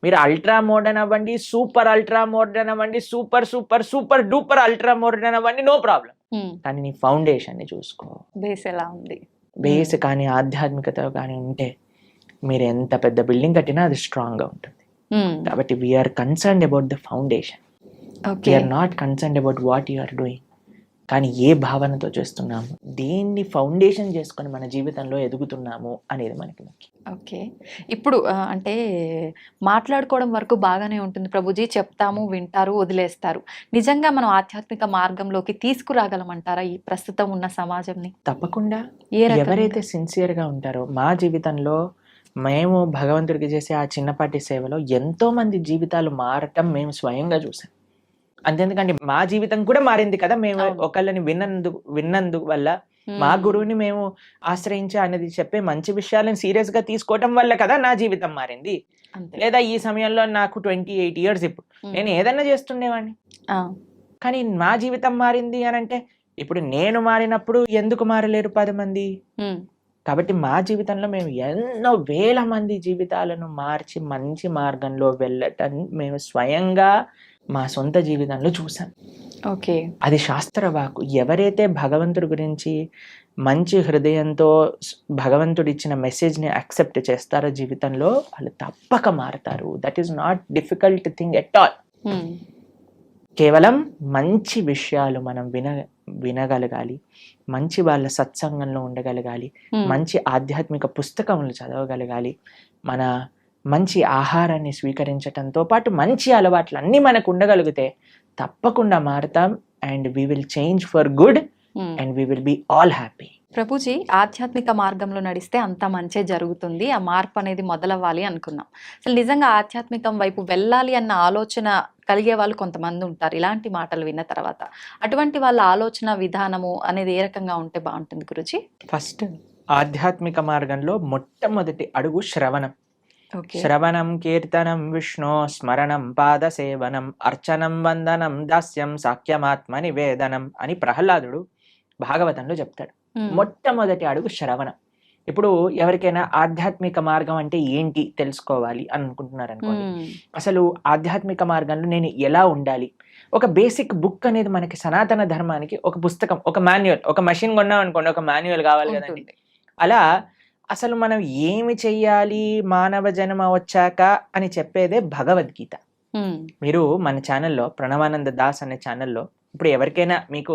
మీరు అల్ట్రా మోడర్న్ అవ్వండి, సూపర్ అల్ట్రా మోడర్న్ అవ్వండి, super super super duper ultra modern అవ్వండి, నో ప్రాబ్లం. కానీ నీ ఫౌండేషన్ ని చూసుకో, బేస్ ఎలా ఉంది. బేస్ కానీ ఆధ్యాత్మికత కానీ ఉంటే మీరు ఎంత పెద్ద బిల్డింగ్ కట్టినా అది స్ట్రాంగ్ గా ఉంటుంది. కాబట్టి we are concerned about the foundation. We are not concerned about what you are doing. కానీ ఏ భావనతో చేస్తున్నాము, దేన్ని ఫౌండేషన్ చేసుకొని మన జీవితంలో ఎదుగుతున్నాము అనేది మనకి ముఖ్యం. ఓకే. ఇప్పుడు అంటే మాట్లాడుకోవడం వరకు బాగానే ఉంటుంది ప్రభుజీ. చెప్తాము, వింటారు, వదిలేస్తారు. నిజంగా మనం ఆధ్యాత్మిక మార్గంలోకి తీసుకురాగలమంటారా ఈ ప్రస్తుతం ఉన్న సమాజంని? తప్పకుండా. ఏ రకంగా? ఎవరైతే సిన్సియర్గా ఉంటారో, మా జీవితంలో మేము భగవంతుడికి చేసే ఆ చిన్నపాటి సేవలో ఎంతో మంది జీవితాలు మారటం మేము స్వయంగా చూసాం. అంతేందుకంటే మా జీవితం కూడా మారింది కదా, మేము అవును. ఒకళ్ళని విన్నందుకు వల్ల, మా గురువుని మేము ఆశ్రయించా అనేది చెప్పే మంచి విషయాలను సీరియస్ గా తీసుకోవటం వల్ల కదా నా జీవితం మారింది. అంతే. లేదా ఈ సమయంలో నాకు 28 years, ఇప్పుడు నేను ఏదన్నా చేస్తుండేవాడిని, ఆ, కానీ మా జీవితం మారింది అని అంటే ఇప్పుడు నేను మారినప్పుడు ఎందుకు మారలేరు 10 మంది? ఉమ్, కాబట్టి మా జీవితంలో మేము ఎన్నో వేల మంది జీవితాలను మార్చి మంచి మార్గంలో వెళ్ళటం మేము స్వయంగా మా సొంత జీవితంలో చూసాం. ఓకే. అది శాస్త్రవాకు. ఎవరైతే భగవంతుడి గురించి మంచి హృదయంతో భగవంతుడు ఇచ్చిన మెసేజ్ని యాక్సెప్ట్ చేస్తారో జీవితంలో, వాళ్ళు తప్పక మారతారు. That is not difficult thing at all. Um, కేవలం మంచి విషయాలు మనం వినగలగాలి, మంచి వాళ్ళ సత్సంగంలో ఉండగలగాలి, ఉమ్, మంచి ఆధ్యాత్మిక పుస్తకములు చదవగలగాలి, మన మంచి ఆహారాన్ని స్వీకరించటంతో పాటు మంచి అలవాట్లు అన్నీ మనకు ఉండగలిగితే తప్పకుండా మారుతాం. And we will change for good um. And we will be all happy. ప్రభుజీ, ఆధ్యాత్మిక మార్గంలో నడిస్తే అంత మంచే జరుగుతుంది, ఆ మార్పు అనేది మొదలవ్వాలి అనుకున్నాం. అసలు నిజంగా ఆధ్యాత్మికం వైపు వెళ్ళాలి అన్న ఆలోచన కలిగే వాళ్ళు కొంతమంది ఉంటారు ఇలాంటి మాటలు విన్న తర్వాత. అటువంటి వాళ్ళ ఆలోచన విధానము అనేది ఏ రకంగా ఉంటే బాగుంటుంది గురుజీ? ఫస్ట్, ఆధ్యాత్మిక మార్గంలో మొట్టమొదటి అడుగు శ్రవణం. ఓకే. శ్రవణం కీర్తనం విష్ణు స్మరణం పాదసేవనం అర్చనం వందనం దాస్యం సాఖ్యమాత్మ నివేదనం అని ప్రహ్లాదుడు భాగవతంలో చెప్తాడు. ఉమ్, మొట్టమొదటి అడుగు శ్రవణం. ఇప్పుడు ఎవరికైనా ఆధ్యాత్మిక మార్గం అంటే ఏంటి తెలుసుకోవాలి అని అనుకుంటున్నారు అనుకోండి. ఉమ్, అసలు ఆధ్యాత్మిక మార్గంలో నేను ఎలా ఉండాలి, ఒక బేసిక్ బుక్ అనేది మనకి సనాతన ధర్మానికి ఒక పుస్తకం, ఒక మాన్యువల్, ఒక మెషిన్ కొన్నాం అనుకోండి, ఒక మాన్యువల్ కావాలి కదండి. ఉంటుంది. అలా అసలు మనం ఏమి చెయ్యాలి మానవ జన్మ వచ్చాక అని చెప్పేదే భగవద్గీత. ఉమ్, మీరు మన ఛానల్లో, ప్రణవానంద దాస్ అనే ఛానల్లో, ఇప్పుడు ఎవరికైనా మీకు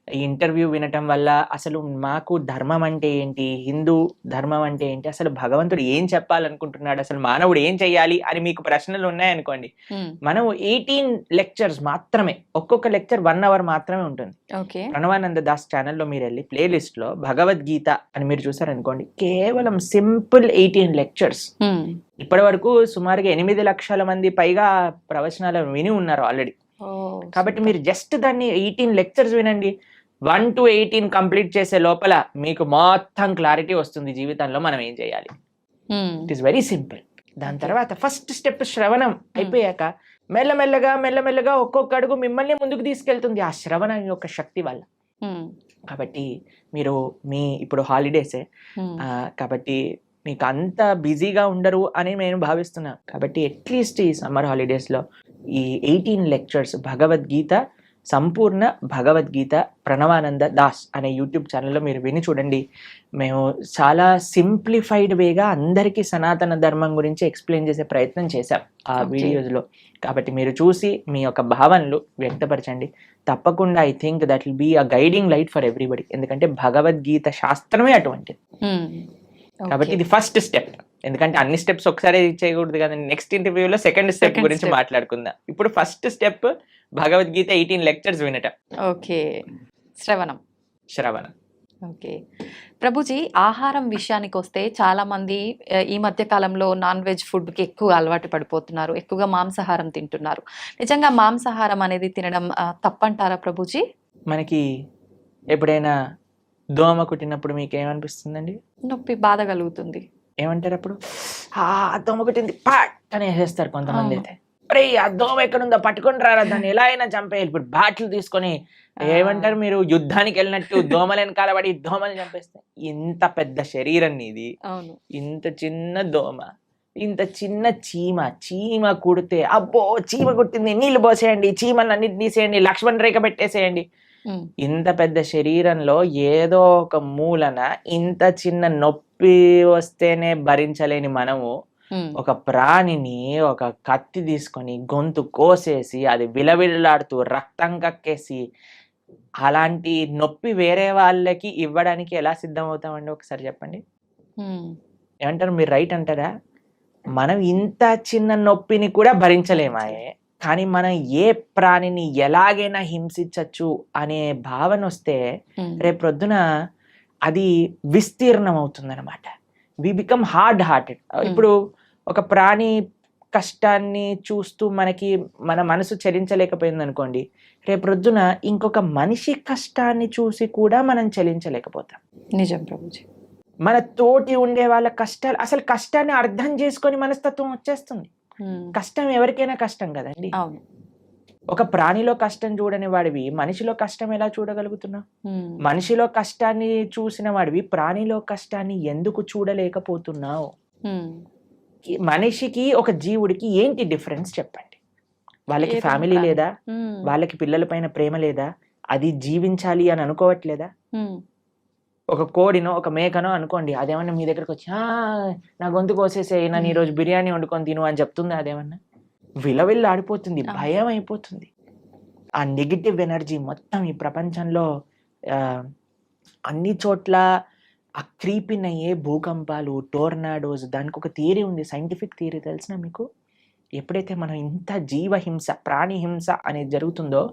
ఈ ఇంటర్వ్యూ వినటం వల్ల అసలు మాకు ధర్మం అంటే ఏంటి, హిందూ ధర్మం అంటే ఏంటి, అసలు భగవంతుడు ఏం చెప్పాలనుకుంటున్నాడు, అసలు మానవుడు ఏం చెయ్యాలి అని మీకు ప్రశ్నలు ఉన్నాయనుకోండి, ఉమ్, మనం 18 లెక్చర్స్ మాత్రమే, ఒక్కొక్క లెక్చర్ 1 hour మాత్రమే ఉంటుంది. ఓకే. ప్రణవానంద దాస్ ఛానల్లో మీరు వెళ్ళి ప్లేలిస్ట్ లో భగవద్గీత అని మీరు చూసారనుకోండి, కేవలం సింపుల్ 18 లెక్చర్స్. ఉమ్, ఇప్పటి వరకు సుమారుగా 8 లక్షల మంది పైగా ప్రవచనాలు విని ఉన్నారు ఆల్రెడీ. ఓ, కాబట్టి మీరు జస్ట్ దాన్ని 18 లెక్చర్స్ వినండి. 1 to 18 కంప్లీట్ చేసే లోపల మీకు మొత్తం క్లారిటీ వస్తుంది జీవితంలో మనం ఏం చేయాలి. ఉమ్, ఇట్ ఈస్ వెరీ సింపుల్. దాని తర్వాత ఫస్ట్ స్టెప్ శ్రవణం అయిపోయాక మెల్లమెల్లగా ఒక్కొక్క అడుగు మిమ్మల్ని ముందుకు తీసుకెళ్తుంది ఆ శ్రవణం యొక్క శక్తి వల్ల. ఉమ్, కాబట్టి మీరు ఇప్పుడు హాలిడేసే, ఉమ్, కాబట్టి మీకు అంత బిజీగా ఉండరు అని నేను భావిస్తున్నాను. కాబట్టి అట్లీస్ట్ ఈ సమ్మర్ హాలిడేస్లో ఈ 18 లెక్చర్స్ భగవద్గీత, సంపూర్ణ భగవద్గీత ప్రణవానంద దాస్ అనే యూట్యూబ్ ఛానల్లో మీరు విని చూడండి. మేము చాలా సింప్లిఫైడ్ వేగా అందరికీ సనాతన ధర్మం గురించి ఎక్స్ప్లెయిన్ చేసే ప్రయత్నం చేశాం ఆ వీడియోస్లో. కాబట్టి మీరు చూసి మీ యొక్క భావనలు వ్యక్తపరచండి. తప్పకుండా I think that will be a guiding light for everybody. ఎందుకంటే భగవద్గీత శాస్త్రమే అటువంటిది. కాబట్టి ఇది ఫస్ట్ స్టెప్. ఎందుకంటే అన్ని స్టెప్స్ ఒకసారి చేయకూడదు కదండి. నెక్స్ట్ ఇంటర్వ్యూలో సెకండ్ స్టెప్ గురించి మాట్లాడుకుందాం. ఇప్పుడు ఫస్ట్ స్టెప్ భగవద్గీత 18 లెక్చర్స్ వినటం. ఓకే. శ్రవణం. ఓకే. ప్రభుజీ, ఆహారం విషయానికి వస్తే చాలా మంది ఈ మధ్య కాలంలో నాన్ వెజ్ ఫుడ్కి ఎక్కువ అలవాటు పడిపోతున్నారు, ఎక్కువగా మాంసాహారం తింటున్నారు. నిజంగా మాంసాహారం అనేది తినడం తప్పంటారా ప్రభుజీ? మనకి ఎప్పుడైనా దోమ కుట్టినప్పుడు మీకు ఏమనిపిస్తుందండి? నొప్పి, బాధ కలుగుతుంది. ఏమంటారు అప్పుడు? దోమ కుట్టింది పాట్ అని వేసేస్తారు కొంతమంది. అయితే అరే ఆ దోమ ఎక్కడుందో పట్టుకొని రారా, దాన్ని ఎలా అయినా చంపేయాలి. ఇప్పుడు బ్యాట్లు తీసుకొని ఏమంటారు, మీరు యుద్ధానికి వెళ్ళినట్టు దోమలను కాలబడి దోమలు చంపేస్తాయి. ఇంత పెద్ద శరీరం నీది, ఇంత చిన్న దోమ, ఇంత చిన్న చీమ కుడితే అబ్బో చీమ కుట్టింది, నీళ్లు పోసేయండి, చీమలను అన్నిటి తీసేయండి, లక్ష్మణ్ రేఖ పెట్టేసేయండి. ఇంత పెద్ద శరీరంలో ఏదో ఒక మూలన ఇంత చిన్న నొప్పి వస్తేనే భరించలేని మనము ఒక ప్రాణిని ఒక కత్తి తీసుకొని గొంతు కోసేసి అది విలవిల్లాడుతూ రక్తం కక్కేసి అలాంటి నొప్పి వేరే వాళ్ళకి ఇవ్వడానికి ఎలా సిద్ధం అవుతామండి ఒకసారి చెప్పండి. ఏమంటారు మీరు, రైట్ అంటారా? మనం ఇంత చిన్న నొప్పిని కూడా భరించలేమాయే, కానీ మనం ఏ ప్రాణిని ఎలాగైనా హింసించచ్చు అనే భావన వస్తే రేపు ప్రొద్దున అది విస్తీర్ణం అవుతుంది అనమాట. We become hard hearted. ఇప్పుడు ఒక ప్రాణి కష్టాన్ని చూస్తూ మన మనసు చలించలేకపోయింది అనుకోండి, రేపు రొద్దున ఇంకొక మనిషి కష్టాన్ని చూసి కూడా మనం చలించలేకపోతాం. నిజం ప్రభుజీ. మన తోటి ఉండే వాళ్ళ కష్టాలు, అసలు కష్టాన్ని అర్థం చేసుకొని మనస్తత్వం వచ్చేస్తుంది. కష్టం ఎవరికైనా కష్టం కదండి. అవును. ఒక ప్రాణిలో కష్టం చూడని వాడివి మనిషిలో కష్టం ఎలా చూడగలుగుతున్నావు? మనిషిలో కష్టాన్ని చూసిన వాడివి ప్రాణిలో కష్టాన్ని ఎందుకు చూడలేకపోతున్నావు? మనిషికి ఒక జీవుడికి ఏంటి డిఫరెన్స్ చెప్పండి? వాళ్ళకి ఫ్యామిలీ లేదా? వాళ్ళకి పిల్లల పైన ప్రేమ లేదా? అది జీవించాలి అని అనుకోవట్లేదా? ఒక కోడినో ఒక మేకనో అనుకోండి, అదేమన్నా మీ దగ్గరకు వచ్చి నా గొంతు కోసేసే, నన్ను ఈరోజు బిర్యానీ వండుకొని తిను అని చెప్తుంది. అదేమన్నా విలవిల్లు ఆడిపోతుంది, భయం అయిపోతుంది. ఆ నెగిటివ్ ఎనర్జీ మొత్తం ఈ ప్రపంచంలో అన్ని చోట్ల ఆ క్రీపిన్ అయ్యే భూకంపాలు, టోర్నాడోస్, దానికి ఒక థియరీ ఉంది, సైంటిఫిక్ థియరీ తెలిసిన మీకు? ఎప్పుడైతే మనం ఇంత జీవహింస, ప్రాణి హింస అనేది జరుగుతుందో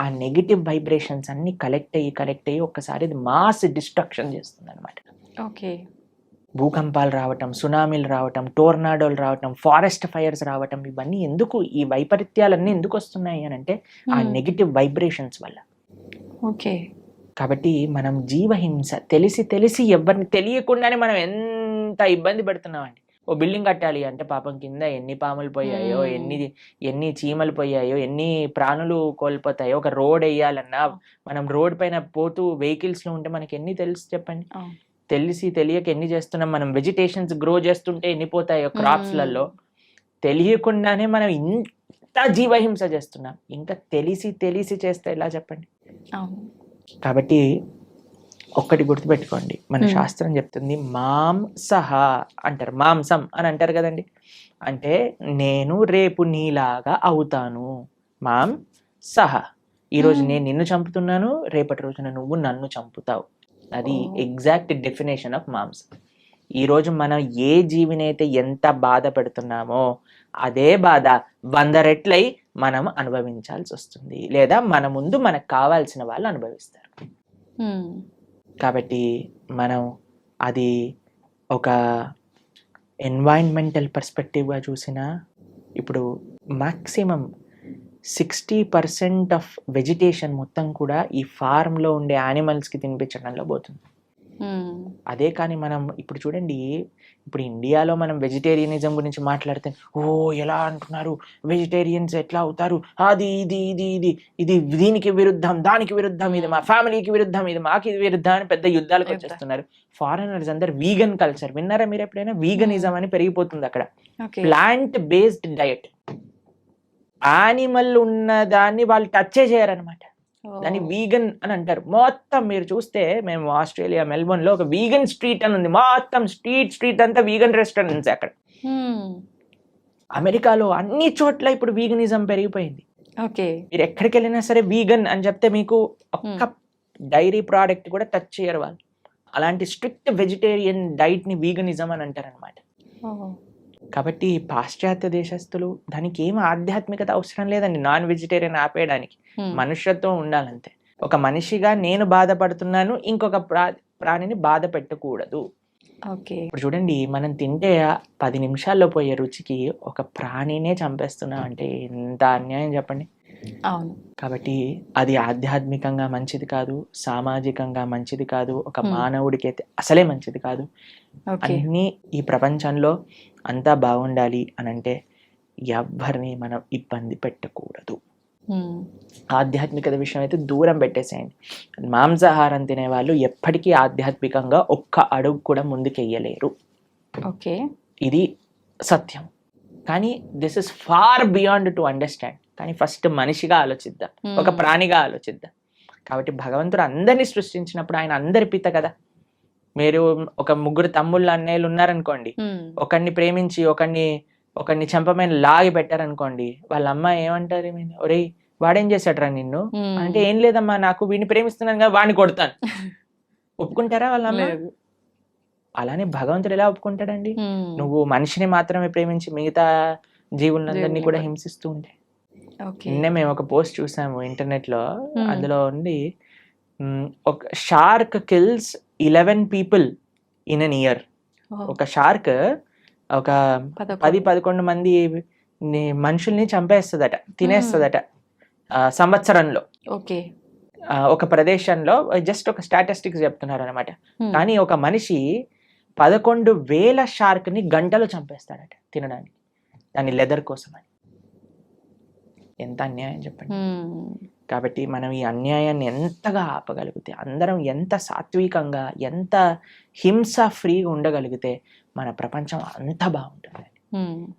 ఆ నెగిటివ్ వైబ్రేషన్స్ అన్ని కలెక్ట్ అయ్యి ఒక్కసారి మాస్ డిస్ట్రక్షన్ చేస్తుంది అనమాట. ఓకే. భూకంపాలు రావటం, సునామీలు రావటం, టోర్నాడోలు రావటం, ఫారెస్ట్ ఫైర్స్ రావటం, ఇవన్నీ ఎందుకు, ఈ వైపరీత్యాలన్నీ ఎందుకు వస్తున్నాయి అని అంటే ఆ నెగిటివ్ వైబ్రేషన్స్ వల్ల. ఓకే. కాబట్టి మనం జీవహింస తెలిసి ఎవరిని తెలియకుండానే మనం ఎంత ఇబ్బంది పెడుతున్నామండి. ఓ బిల్డింగ్ కట్టాలి అంటే పాపం కింద ఎన్ని పాములు పోయాయో, ఎన్ని చీమలు పోయాయో, ఎన్ని ప్రాణులు కోల్పోతాయో. ఒక రోడ్ వేయాలన్నా మనం రోడ్ పైన పోతూ వెహికల్స్ లో ఉంటే మనకి ఎన్ని తెలుసు చెప్పండి? తెలియక ఎన్ని చేస్తున్నాం మనం. వెజిటేషన్స్ గ్రో చేస్తుంటే ఎన్ని పోతాయో క్రాప్స్ లలో. తెలియకుండానే మనం ఇంత జీవహింస చేస్తున్నాం. ఇంకా తెలిసి చేస్తే ఎలా చెప్పండి? కాబట్టి ఒక్కటి గుర్తుపెట్టుకోండి, మన శాస్త్రం చెప్తుంది మాంసహ అంటారు, మాంసం అని అంటారు కదండి. అంటే నేను రేపు నీలాగా అవుతాను. మాంసహ, ఈరోజు నేను నిన్ను చంపుతున్నాను, రేపటి రోజున నువ్వు నన్ను చంపుతావు. అది ఎగ్జాక్ట్ డెఫినేషన్ ఆఫ్ మాంసం. ఈరోజు మనం ఏ జీవినైతే ఎంత బాధ పెడుతున్నామో అదే బాధ 100 రెట్లై మనం అనుభవించాల్సి వస్తుంది, లేదా మన ముందు మనకు కావాల్సిన వాళ్ళు అనుభవిస్తారు. కాబట్టి మనం అది ఒక ఎన్వైరన్మెంటల్ పర్స్పెక్టివ్గా చూసినా, ఇప్పుడు మ్యాక్సిమం 60% ఆఫ్ వెజిటేషన్ మొత్తం కూడా ఈ ఫార్మ్లో ఉండే యానిమల్స్కి తినిపించడంలో పోతుంది. అదే కానీ మనం ఇప్పుడు చూడండి, ఇప్పుడు ఇండియాలో మనం వెజిటేరియనిజం గురించి మాట్లాడితే ఎలా అంటున్నారు, వెజిటేరియన్స్ ఎట్లా అవుతారు, అది ఇది ఇది ఇది ఇది దీనికి విరుద్ధం, దానికి విరుద్ధం, ఇది మా ఫ్యామిలీకి విరుద్ధం, ఇది మాకు ఇది విరుద్ధం అని పెద్ద యుద్ధాలకు వచ్చేస్తున్నారు. ఫారినర్స్ అందరు వీగన్ కల్చర్ విన్నారా మీరు ఎప్పుడైనా? వీగనిజం అని పెరిగిపోతుంది అక్కడ. ప్లాంట్ బేస్డ్ డయట్, యానిమల్ ఉన్న దాన్ని వాళ్ళు టచ్చే చేయరనమాట. దాన్ని వీగన్ అని అంటారు. మొత్తం మీరు చూస్తే, మేము ఆస్ట్రేలియా మెల్బోర్న్ లో ఒక వీగన్ స్ట్రీట్ అని ఉంది. మొత్తం స్ట్రీట్ అంతా వీగన్ రెస్టారెంట్స్ అక్కడ. అమెరికాలో అన్ని చోట్ల ఇప్పుడు వీగనిజం పెరిగిపోయింది. మీరు ఎక్కడికి వెళ్ళినా సరే వీగన్ అని చెప్తే మీకు ఒక్క డైరీ ప్రోడక్ట్ కూడా టచ్ చేయరు వాళ్ళు. అలాంటి స్ట్రిక్ట్ వెజిటేరియన్ డైట్ ని వీగనిజం అని అంటారు అనమాట. కాబట్టి పాశ్చాత్య దేశస్తులు, దానికి ఏం ఆధ్యాత్మికత అవసరం లేదండి నాన్ వెజిటేరియన్ ఆపేయడానికి. మనుష్యత్వం ఉండాలంతే. ఒక మనిషిగా నేను బాధపడుతున్నాను, ఇంకొక ప్రాణిని బాధ పెట్టకూడదు. ఇప్పుడు చూడండి, మనం తింటే 10 నిమిషాల్లో పోయే రుచికి ఒక ప్రాణినే చంపేస్తున్నాం అంటే ఎంత అన్యాయం చెప్పండి. కాబట్టి అది ఆధ్యాత్మికంగా మంచిది కాదు, సామాజికంగా మంచిది కాదు, ఒక మానవుడికి అయితే అసలే మంచిది కాదు. అన్ని ఈ ప్రపంచంలో అంతా బాగుండాలి అని అంటే ఎవరిని మనం ఇబ్బంది పెట్టకూడదు. ఆధ్యాత్మికత విషయం అయితే దూరం పెట్టేసేయండి. మాంసాహారం తినే వాళ్ళు ఎప్పటికీ ఆధ్యాత్మికంగా ఒక్క అడుగు కూడా ముందుకెయ్యలేరు. ఇది సత్యం. కానీ this is far beyond to understand. కానీ ఫస్ట్ మనిషిగా ఆలోచిద్దాం, ఒక ప్రాణిగా ఆలోచిద్దాం. కాబట్టి భగవంతుడు అందరినీ సృష్టించినప్పుడు ఆయన అందరి పిత కదా. మీరు ఒక 3 తమ్ముళ్ళు అన్నయ్యలు ఉన్నారనుకోండి, ఒకరిని ప్రేమించి ఒకరిని చెంపమైన లాగి పెట్టారనుకోండి, వాళ్ళ అమ్మ ఏమంటారు, ఒరేయ్ వాడేం చేశాడురా నిన్ను అంటే, ఏం లేదమ్మా, నాకు వీడిని ప్రేమిస్తున్నాను కదా, వాడిని కొడతాను. ఒప్పుకుంటారా వాళ్ళ అమ్మ? లేదు. అలానే భగవంతుడు ఎలా ఒప్పుకుంటాడండి? నువ్వు మనిషిని మాత్రమే ప్రేమించి మిగతా జీవులందరినీ కూడా హింసిస్తూ ఉంటే. ఓకే. నిన్న మేము ఒక పోస్ట్ చూసాము ఇంటర్నెట్ లో, అందులో ఉండి ఒక shark kills 11 people in an year. ఒక షార్క్ ఒక 10-11 మంది మనుషుల్ని చంపేస్తుందట, తినేస్తుందట సంవత్సరంలో. ఓకే. ఒక ప్రదేశంలో జస్ట్ ఒక స్టాటిస్టిక్స్ చెప్తున్నారు అనమాట. కానీ ఒక మనిషి 11,000 షార్క్ ని గంటలో చంపేస్తాడట తినడానికి, దాని లెదర్ కోసం అని. ఎంత అన్యాయం చెప్పండి. కాబట్టి మనం ఈ అన్యాయాన్ని ఎంతగా ఆపగలిగితే, అందరం ఎంత సాత్వికంగా, ఎంత హింస ఫ్రీగా ఉండగలిగితే మన ప్రపంచం అంత బాగుంటుంది.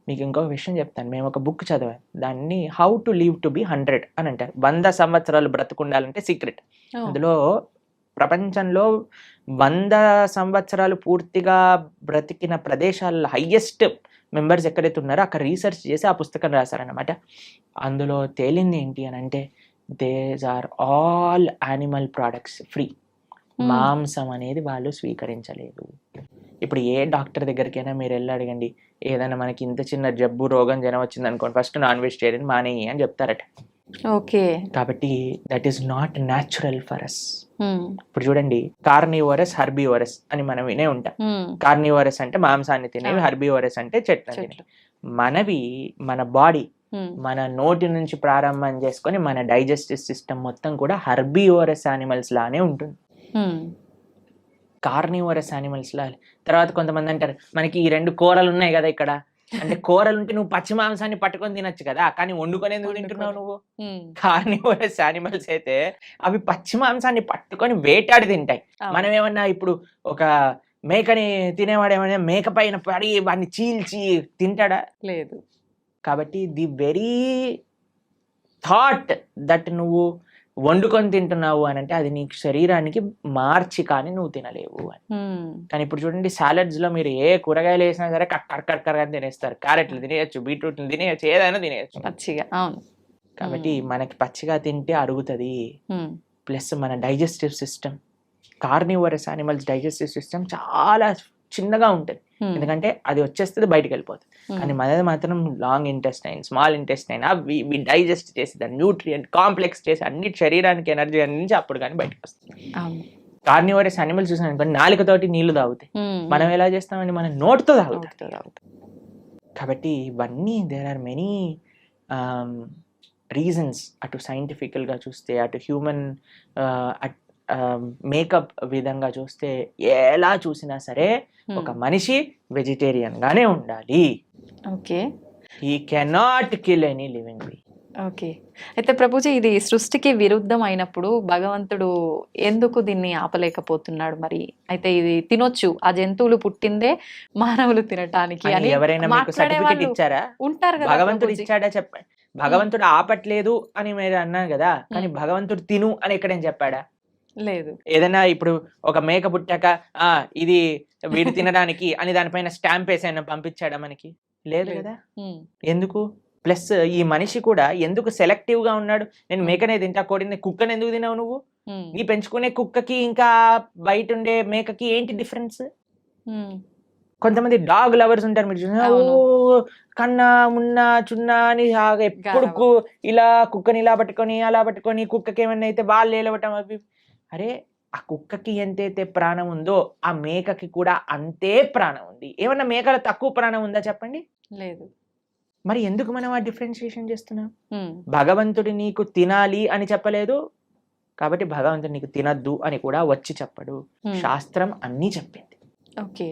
మీకు ఇంకొక విషయం చెప్తాను. మేము ఒక బుక్ చదివాం, దాన్ని how to live to be 100 అని అంటారు. 100 సంవత్సరాలు బ్రతుకుండాలంటే సీక్రెట్. అందులో ప్రపంచంలో 100 సంవత్సరాలు పూర్తిగా బ్రతికిన ప్రదేశాల్లో హైయెస్ట్ మెంబర్స్ ఎక్కడైతే ఉన్నారో అక్కడ రీసెర్చ్ చేసి ఆ పుస్తకం రాశారనమాట. అందులో తేలింది ఏంటి అని అంటే, these are all animal products free. మాంసం అనేది వాళ్ళు స్వీకరించలేదు. ఇప్పుడు ఏ డాక్టర్ దగ్గరికైనా మీరు వెళ్ళి అడగండి, ఏదైనా మనకి ఇంత చిన్న జబ్బు, రోగం, జనం వచ్చింది అనుకోండి, ఫస్ట్ నాన్ వెజిటేరియన్ మానేయి అని చెప్తారట. ఓకే. కాబట్టి that is not natural for us. ఇప్పుడు చూడండి, కార్నివోరస్, హర్బివోరస్ అని మనం వినే ఉంటాం. కార్నివోరస్ అంటే మాంసాన్ని తినేవి, హర్బివోరస్ అంటే చెట్లను తినేవి. మనవి, మన బాడీ, మన నోటి నుంచి ప్రారంభం చేసుకొని మన డైజెస్టివ్ సిస్టమ్ మొత్తం కూడా హర్బివోరస్ యానిమల్స్ లానే ఉంటుంది, కార్నివోరస్ యానిమల్స్ లా. తర్వాత కొంతమంది అంటారు, మనకి ఈ 2 కూరలు ఉన్నాయి కదా ఇక్కడ, అంటే కూరలు ఉంటే నువ్వు పచ్చి మాంసాన్ని పట్టుకొని తినొచ్చు కదా, కానీ వండుకొని ఎందుకు తింటున్నావు నువ్వు? కార్నివోరస్ యానిమల్స్ అయితే అవి పచ్చి మాంసాన్ని పట్టుకొని వేటాడి తింటాయి. మనం ఏమన్నా ఇప్పుడు ఒక మేకని తినేవాడు ఏమన్నా మేక పైన పడి వాడిని చీల్చి తింటాడా? లేదు. కాబట్టి ది వెరీ థాట్ దట్ నువ్వు వండుకొని తింటున్నావు అని అంటే అది నీ శరీరానికి మార్చి కానీ నువ్వు తినలేవు అని. కానీ ఇప్పుడు చూడండి, సాలడ్స్ లో మీరు ఏ కూరగాయలు వేసినా సరే కక్కర్ అని తినేస్తారు. క్యారెట్లు తినేయచ్చు, బీట్రూట్లు తినేయచ్చు, ఏదైనా తినేయచ్చు పచ్చిగా. అవును. కాబట్టి మనకి పచ్చిగా తింటే అరుగుతుంది. ప్లస్ మన digestive system, carnivorous animals digestive system చాలా చిన్నగా ఉంటుంది, ఎందుకంటే అది వచ్చేస్తుంది బయటకు వెళ్ళిపోతుంది. కానీ మనది మాత్రం లాంగ్ ఇంటెస్టైన్, స్మాల్ ఇంటెస్టైన్, అవి డైజెస్ట్ చేసి దాన్ని న్యూట్రియంట్ కాంప్లెక్స్ చేసి అన్ని శరీరానికి ఎనర్జీ అందించి అప్పుడు కానీ బయటకు వస్తుంది. కార్నివోరస్ యానిమల్స్ చూసాను నాలుకతోటి నీళ్లు తాగుతాయి, మనం ఎలా చేస్తామండి? మనం నోటితో తాగుతాం. కాబట్టి ఇవన్నీ దేర్ ఆర్ మెనీ రీజన్స్. అటు సైంటిఫికల్గా చూస్తే, అటు హ్యూమన్ మేకప్ విధంగా చూస్తే, ఎలా చూసినా సరే ఒక మనిషి వెజిటేరియన్ గానే ఉండాలి. Okay. He cannot kill any living be. Okay. అయితే ప్రభుజీ, ఇది సృష్టికి విరుద్ధం అయినప్పుడు భగవంతుడు ఎందుకు దీన్ని ఆపలేకపోతున్నాడు మరి? అయితే ఇది తినొచ్చు, ఆ జంతువులు పుట్టిందే మానవులు తినటానికి అని ఎవరైనా మీకు సర్టిఫికెట్ ఇచ్చారా? ఉంటారు కదా. భగవంతుడు ఇచ్చాడా చెప్పండి. భగవంతుడు ఆపట్లేదు అని మీరు అన్నారు కదా, కానీ భగవంతుడు తిను అని ఎక్కడేం చెప్పాడా? లేదు. ఏదైనా ఇప్పుడు ఒక మేక పుట్టాక ఇది వీడు తినడానికి అని దానిపైన స్టాంప్ వేసి ఆయన పంపించాడా మనకి? లేదు కదా. ఎందుకు? ప్లస్ ఈ మనిషి కూడా ఎందుకు సెలెక్టివ్ గా ఉన్నాడు? నేను మేకనే తింటా, కోడిని, కుక్కని ఎందుకు తినావు నువ్వు? నీ పెంచుకునే కుక్కకి ఇంకా బయట ఉండే మేకకి ఏంటి డిఫరెన్స్? కొంతమంది డాగ్ లవర్స్ ఉంటారు, మీరు చూసారు, కన్నా మున్నా చున్నా అని ఎప్పుడు ఇలా కుక్కని ఇలా పట్టుకొని అలా పట్టుకొని, కుక్కకి ఏమన్నా అయితే వాళ్ళు ఏలవటం అవి. అరే, ఆ కుక్కకి ఎంతైతే ప్రాణం ఉందో ఆ మేకకి కూడా అంతే ప్రాణం ఉంది. ఏమన్నా మేకల తక్కువ ప్రాణం ఉందా చెప్పండి? లేదు. మరి ఎందుకు మనం ఆ డిఫరెన్షియేషన్ చేస్తున్నాం? భగవంతుడు నీకు తినాలి అని చెప్పలేదు, కాబట్టి భగవంతుడు నీకు తినద్దు అని కూడా వచ్చి చెప్పడు. శాస్త్రం అన్నీ చెప్పింది. ఓకే.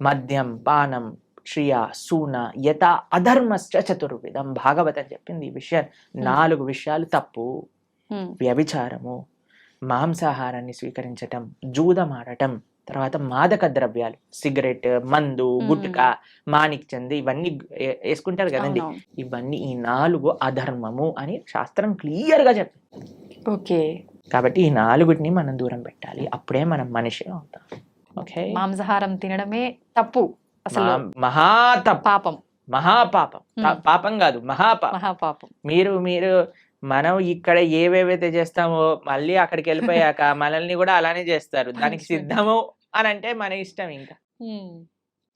మద్యం, పానం, శ్రియ, సూన, యత, అధర్మశ్చ చతుర్విధం. భాగవతం చెప్పింది ఈ విషయాలు. 4 విషయాలు తప్పు. వ్యభిచారము, మాంసాహారాన్ని స్వీకరించటం, జూదమాడటం, తర్వాత మాదక ద్రవ్యాలు, సిగరెట్, మందు, గుట్కా, మాణిక్ చంద్, ఇవన్నీ వేసుకుంటారు కదండి, ఇవన్నీ ఈ 4 అధర్మము అని శాస్త్రం క్లియర్ గా చెప్తుంది. ఓకే. కాబట్టి ఈ 4ని మనం దూరం పెట్టాలి, అప్పుడే మనం మనిషి అవుతాం. ఓకే. మాంసాహారం తినడమే తప్పు, అసలు మహాతప్పు, పాపం, మహాపాపం. పాపం కాదు, మహాపాపం. మహాపాపం. మీరు మనం ఇక్కడ ఏవేవైతే చేస్తామో మళ్ళీ అక్కడికి వెళ్ళిపోయాక మనల్ని కూడా అలానే చేస్తారు. దానికి సిద్ధము అని అంటే మన ఇష్టం. ఇంకా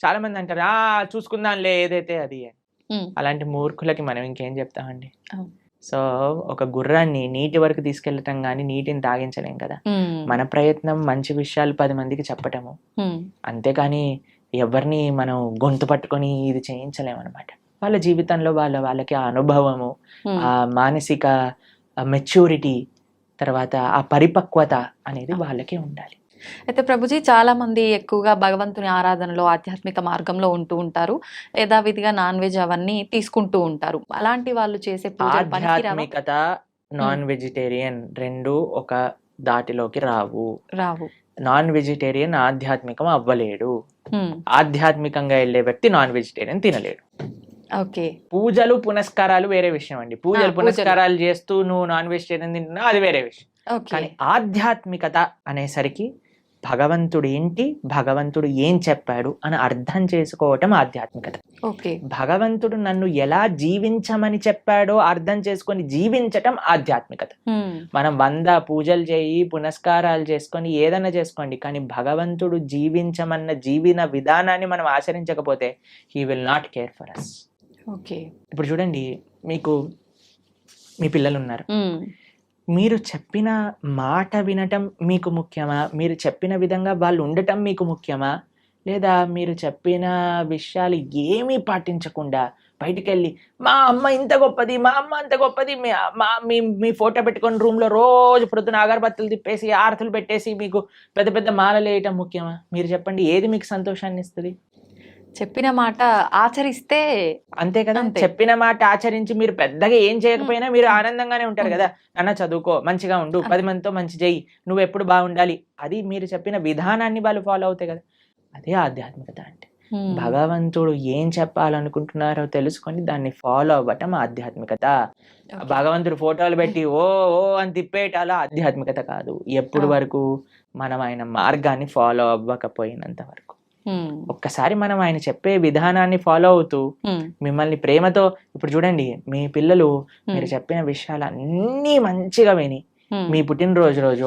చాలా మంది అంటారు చూసుకుందాంలే ఏదైతే అది అని. అలాంటి మూర్ఖులకి మనం ఇంకేం చెప్తామండి. సో ఒక గుర్రాన్ని నీటి వరకు తీసుకెళ్ళటం కానీ నీటిని తాగించలేం కదా. మన ప్రయత్నం మంచి విషయాలు 10 మందికి చెప్పటము, అంతేకాని ఎవరిని మనం గొంతు పట్టుకొని ఇది చేయించలేమన్నమాట. వాళ్ళ జీవితంలో వాళ్ళకి ఆ అనుభవము, ఆ మానసిక మెచ్యూరిటీ, తర్వాత ఆ పరిపక్వత అనేది వాళ్ళకే ఉండాలి. అయితే ప్రభుజీ చాలా మంది ఎక్కువగా భగవంతుని ఆరాధనలో ఆధ్యాత్మిక మార్గంలో ఉంటూ ఉంటారు, యథావిధిగా నాన్ వెజ్ అవన్నీ తీసుకుంటూ ఉంటారు. అలాంటి వాళ్ళు చేసే ఆధ్యాత్మికత నాన్ వెజిటేరియన్ రెండు ఒక దాటిలోకి రావు. నాన్ వెజిటేరియన్ ఆధ్యాత్మికం అవ్వలేడు. ఆధ్యాత్మికంగా వెళ్ళే వ్యక్తి నాన్ వెజిటేరియన్ తినలేడు. ఓకే, పూజలు పునస్కారాలు వేరే విషయం అండి. పూజలు పునస్కారాలు చేస్తూ నువ్వు నాన్ వెజిటేరియన్ తింటున్నావు, అది వేరే విషయం. కానీ ఆధ్యాత్మికత అనేసరికి భగవంతుడు ఏంటి, భగవంతుడు ఏం చెప్పాడు అని అర్థం చేసుకోవటం ఆధ్యాత్మికత. భగవంతుడు నన్ను ఎలా జీవించమని చెప్పాడో అర్థం చేసుకొని జీవించటం ఆధ్యాత్మికత. మనం 100 పూజలు చేయి, పునస్కారాలు చేసుకొని ఏదైనా చేసుకోండి, కానీ భగవంతుడు జీవించమన్న జీవన విధానాన్ని మనం ఆచరించకపోతే he will not care for us. ఇప్పుడు చూడండి, మీకు మీ పిల్లలు ఉన్నారు, మీరు చెప్పిన మాట వినటం మీకు ముఖ్యమా, మీరు చెప్పిన విధంగా వాళ్ళు ఉండటం మీకు ముఖ్యమా, లేదా మీరు చెప్పిన విషయాలు ఏమీ పాటించకుండా బయటికి వెళ్ళి మా అమ్మ ఇంత గొప్పది, మా అమ్మ అంత గొప్పది, మీ ఫోటో పెట్టుకొని రూమ్లో రోజు ప్రొద్దున అగరబత్తులు తిప్పేసి ఆరతులు పెట్టేసి మీకు పెద్ద పెద్ద మాలలు వేయటం ముఖ్యమా? మీరు చెప్పండి, ఏది మీకు సంతోషాన్ని ఇస్తుంది? చెప్పిన మాట ఆచరిస్తే అంతే కదా. చెప్పిన మాట ఆచరించి మీరు పెద్దగా ఏం చేయకపోయినా మీరు ఆనందంగానే ఉంటారు కదా. నాన్న చదువుకో, మంచిగా ఉండు, 10 మందితో మంచి చెయ్యి, నువ్వు ఎప్పుడు బాగుండాలి, అది మీరు చెప్పిన విధానాన్ని వాళ్ళు ఫాలో అవుతాయి కదా. అదే ఆధ్యాత్మికత అంటే. భగవంతుడు ఏం చెప్పాలనుకుంటున్నారో తెలుసుకొని దాన్ని ఫాలో అవ్వటం ఆధ్యాత్మికత. భగవంతుడు ఫోటోలు పెట్టి ఓ ఓ అని తిప్పేటాలో ఆధ్యాత్మికత కాదు. ఎప్పుడు వరకు మనం ఆయన మార్గాన్ని ఫాలో అవ్వకపోయినంత వరకు. ఒక్కసారి మనం ఆయన చెప్పే విధానాన్ని ఫాలో అవుతూ మిమ్మల్ని ప్రేమతో, ఇప్పుడు చూడండి, మీ పిల్లలు మీరు చెప్పిన విషయాలు అన్నీ మంచిగా విని మీ పుట్టినరోజు రోజు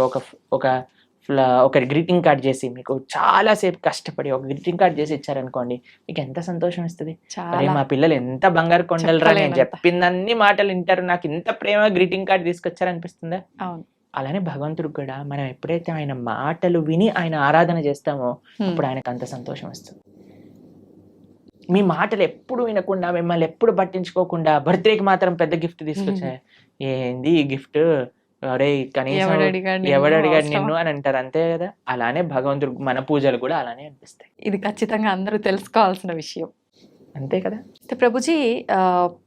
ఒక గ్రీటింగ్ కార్డ్ చేసి మీకు చాలా సేపు కష్టపడి ఒక గ్రీటింగ్ కార్డ్ చేసి ఇచ్చారనుకోండి, మీకు ఎంత సంతోషం ఇస్తుంది. అరే మా పిల్లలు ఎంత బంగారు కొండలరా, నేను చెప్పిందన్ని మాటలు వింటారు, నాకు ఇంత ప్రేమ గ్రీటింగ్ కార్డ్ తీసుకొచ్చారనిపిస్తుందా? అలానే భగవంతుడు కూడా మనం ఎప్పుడైతే ఆయన మాటలు విని ఆయన ఆరాధన చేస్తామో అప్పుడు ఆయనకు అంత సంతోషం వస్తుంది. మీ మాటలు ఎప్పుడు వినకుండా, మిమ్మల్ని ఎప్పుడు పట్టించుకోకుండా బర్త్డేకి మాత్రం పెద్ద గిఫ్ట్ తీసుకొచ్చా, ఏంది ఈ గిఫ్ట్, అరే కనీసం ఎవడడిగాడు నిన్ను అని అంటారు, అంతే కదా. అలానే భగవంతుడు మన పూజలు కూడా అలానే అనిపిస్తాయి. ఇది ఖచ్చితంగా అందరూ తెలుసుకోవాల్సిన విషయం, అంతే కదా. ప్రభుజీ,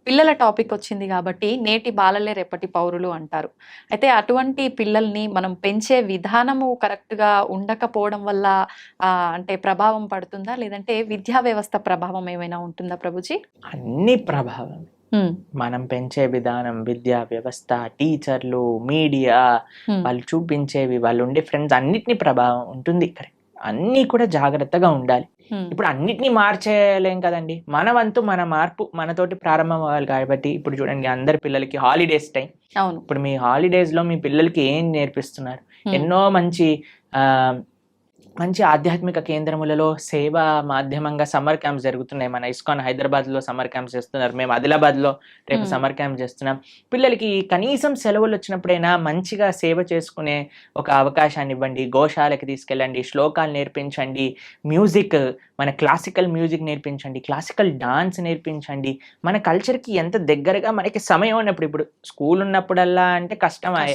పిల్లల టాపిక్ వచ్చింది కాబట్టి నేటి బాలలే రేపటి పౌరులు అంటారు. అయితే అటువంటి పిల్లల్ని మనం పెంచే విధానము కరెక్ట్గా ఉండకపోవడం వల్ల అంటే ప్రభావం పడుతుందా, లేదంటే విద్యా వ్యవస్థ ప్రభావం ఏమైనా ఉంటుందా ప్రభుజీ? అన్ని ప్రభావం. మనం పెంచే విధానం, విద్యా వ్యవస్థ, టీచర్లు, మీడియా, వాళ్ళు చూపించేవి, వాళ్ళు ఉండే ఫ్రెండ్స్, అన్నిటినీ ప్రభావం ఉంటుంది. కరెక్ట్, అన్నీ కూడా జాగ్రత్తగా ఉండాలి. ఇప్పుడు అన్నిటినీ మార్చేయలేం కదండి. మన వంతు మన మార్పు మనతోటి ప్రారంభం అవ్వాలి. కాబట్టి ఇప్పుడు చూడండి, అందరి పిల్లలకి హాలిడేస్ టైం. ఇప్పుడు మీ హాలిడేస్ లో మీ పిల్లలకి ఏం నేర్పిస్తున్నారు? ఎన్నో మంచి ఆధ్యాత్మిక కేంద్రములలో సేవా మాధ్యమంగా సమ్మర్ క్యాంప్స్ జరుగుతున్నాయి. మన ఇస్కాన్ హైదరాబాద్ లో సమ్మర్ క్యాంప్స్ చేస్తున్నారు, మేము ఆదిలాబాద్ లో రేపు సమ్మర్ క్యాంప్ చేస్తున్నాం. పిల్లలకి కనీసం సెలవులు వచ్చినప్పుడైనా మంచిగా సేవ చేసుకునే ఒక అవకాశాన్ని ఇవ్వండి. గోశాలకి తీసుకెళ్ళండి, శ్లోకాలు నేర్పించండి, మ్యూజిక్, మన క్లాసికల్ మ్యూజిక్ నేర్పించండి, క్లాసికల్ డాన్స్ నేర్పించండి. మన కల్చర్కి ఎంత దగ్గరగా మనకి సమయం ఉన్నప్పుడు, ఇప్పుడు స్కూల్ ఉన్నప్పుడల్లా అంటే కష్టమే,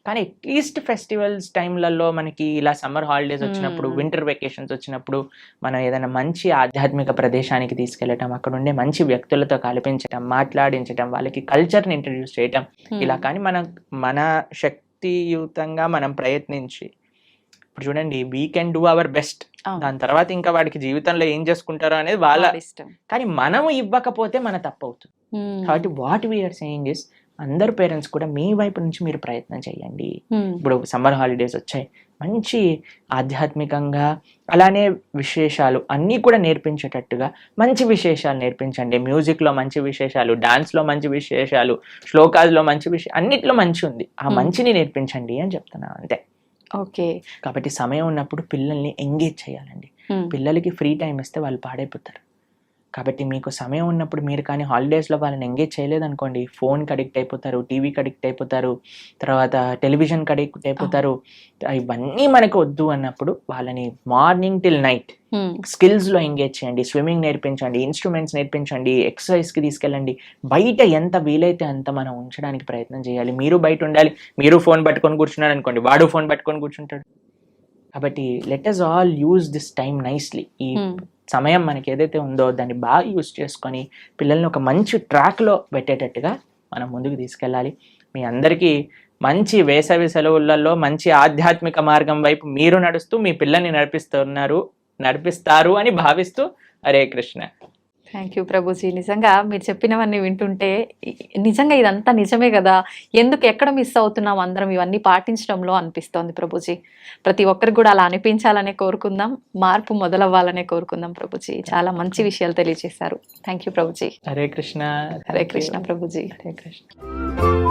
కానీ అట్లీస్ట్ ఫెస్టివల్స్ టైంలలో మనకి ఇలా సమ్మర్ హాలిడేస్ వచ్చినప్పుడు, వింటర్ వెకేషన్స్ వచ్చినప్పుడు మనం ఏదైనా మంచి ఆధ్యాత్మిక ప్రదేశానికి తీసుకెళ్ళటం, అక్కడ ఉండే మంచి వ్యక్తులతో కల్పించటం, మాట్లాడించటం, వాళ్ళకి కల్చర్ని ఇంట్రడ్యూస్ చేయటం, ఇలా కానీ మన శక్తియుతంగా మనం ప్రయత్నించి, ఇప్పుడు చూడండి, we can do our best. దాని తర్వాత ఇంకా వాడికి జీవితంలో ఏం చేసుకుంటారో అనేది వాళ్ళ ఇష్టం. కానీ మనము ఇవ్వకపోతే మన తప్పు అవుతుంది. కాబట్టి వాట్ వీఆర్ సేయింగ్ ఇస్, అందరు పేరెంట్స్ కూడా మీ వైపు నుంచి మీరు ప్రయత్నం చేయండి. Hmm. ఇప్పుడు సమ్మర్ హాలిడేస్ వచ్చాయి, మంచి ఆధ్యాత్మికంగా అలానే విశేషాలు అన్నీ కూడా నేర్పించేటట్టుగా మంచి విశేషాలు నేర్పించండి. మ్యూజిక్లో మంచి విశేషాలు, డాన్స్లో మంచి విశేషాలు, శ్లోకాల్లో మంచి విషయం, అన్నిట్లో మంచి ఉంది, ఆ మంచిని నేర్పించండి అని చెప్తున్నాను అంతే. ఓకే. కాబట్టి సమయం ఉన్నప్పుడు పిల్లల్ని ఎంగేజ్ చేయాలండి. పిల్లలకి ఫ్రీ టైం ఇస్తే వాళ్ళు పాడైపోతారు. కాబట్టి మీకు సమయం ఉన్నప్పుడు మీరు కానీ హాలిడేస్లో వాళ్ళని ఎంగేజ్ చేయలేదనుకోండి, ఫోన్కి అడిక్ట్ అయిపోతారు, టీవీకి అడిక్ట్ అయిపోతారు, తర్వాత టెలివిజన్కి అడిక్ట్ అయిపోతారు. ఇవన్నీ మనకు వద్దు అన్నప్పుడు వాళ్ళని మార్నింగ్ టిల్ నైట్ స్కిల్స్లో ఎంగేజ్ చేయండి. స్విమ్మింగ్ నేర్పించండి, ఇన్స్ట్రుమెంట్స్ నేర్పించండి, ఎక్సర్సైజ్కి తీసుకెళ్ళండి. బయట ఎంత వీలైతే అంత మనం ఉంచడానికి ప్రయత్నం చేయాలి. మీరు బయట ఉండాలి. మీరు ఫోన్ పట్టుకొని కూర్చున్నాడు అనుకోండి, వాడు ఫోన్ పట్టుకొని కూర్చుంటాడు. కాబట్టి let us all use this time nicely. ఈ సమయం మనకి ఏదైతే ఉందో దాన్ని బాగా యూజ్ చేసుకొని పిల్లల్ని ఒక మంచి ట్రాక్లో పెట్టేటట్టుగా మనం ముందుకు తీసుకెళ్ళాలి. మీ అందరికీ మంచి వేసవి సెలవులలో మంచి ఆధ్యాత్మిక మార్గం వైపు మీరు నడుస్తూ మీ పిల్లల్ని నడిపిస్తారు అని భావిస్తూ హరే కృష్ణ. Thank you Prabhuji. నిజంగా మీరు చెప్పినవన్నీ వింటుంటే నిజంగా ఇదంతా నిజమే కదా, ఎందుకు ఎక్కడ మిస్ అవుతున్నాం అందరం ఇవన్నీ పాటించడంలో అనిపిస్తోంది ప్రభుజీ. ప్రతి ఒక్కరికి కూడా అలా అనిపించాలనే కోరుకుందాం, మార్పు మొదలవ్వాలనే కోరుకుందాం ప్రభుజీ. చాలా మంచి విషయాలు తెలియజేశారు. Thank you Prabhuji. హరే కృష్ణ. హరే కృష్ణ ప్రభుజీ. హరే కృష్ణ.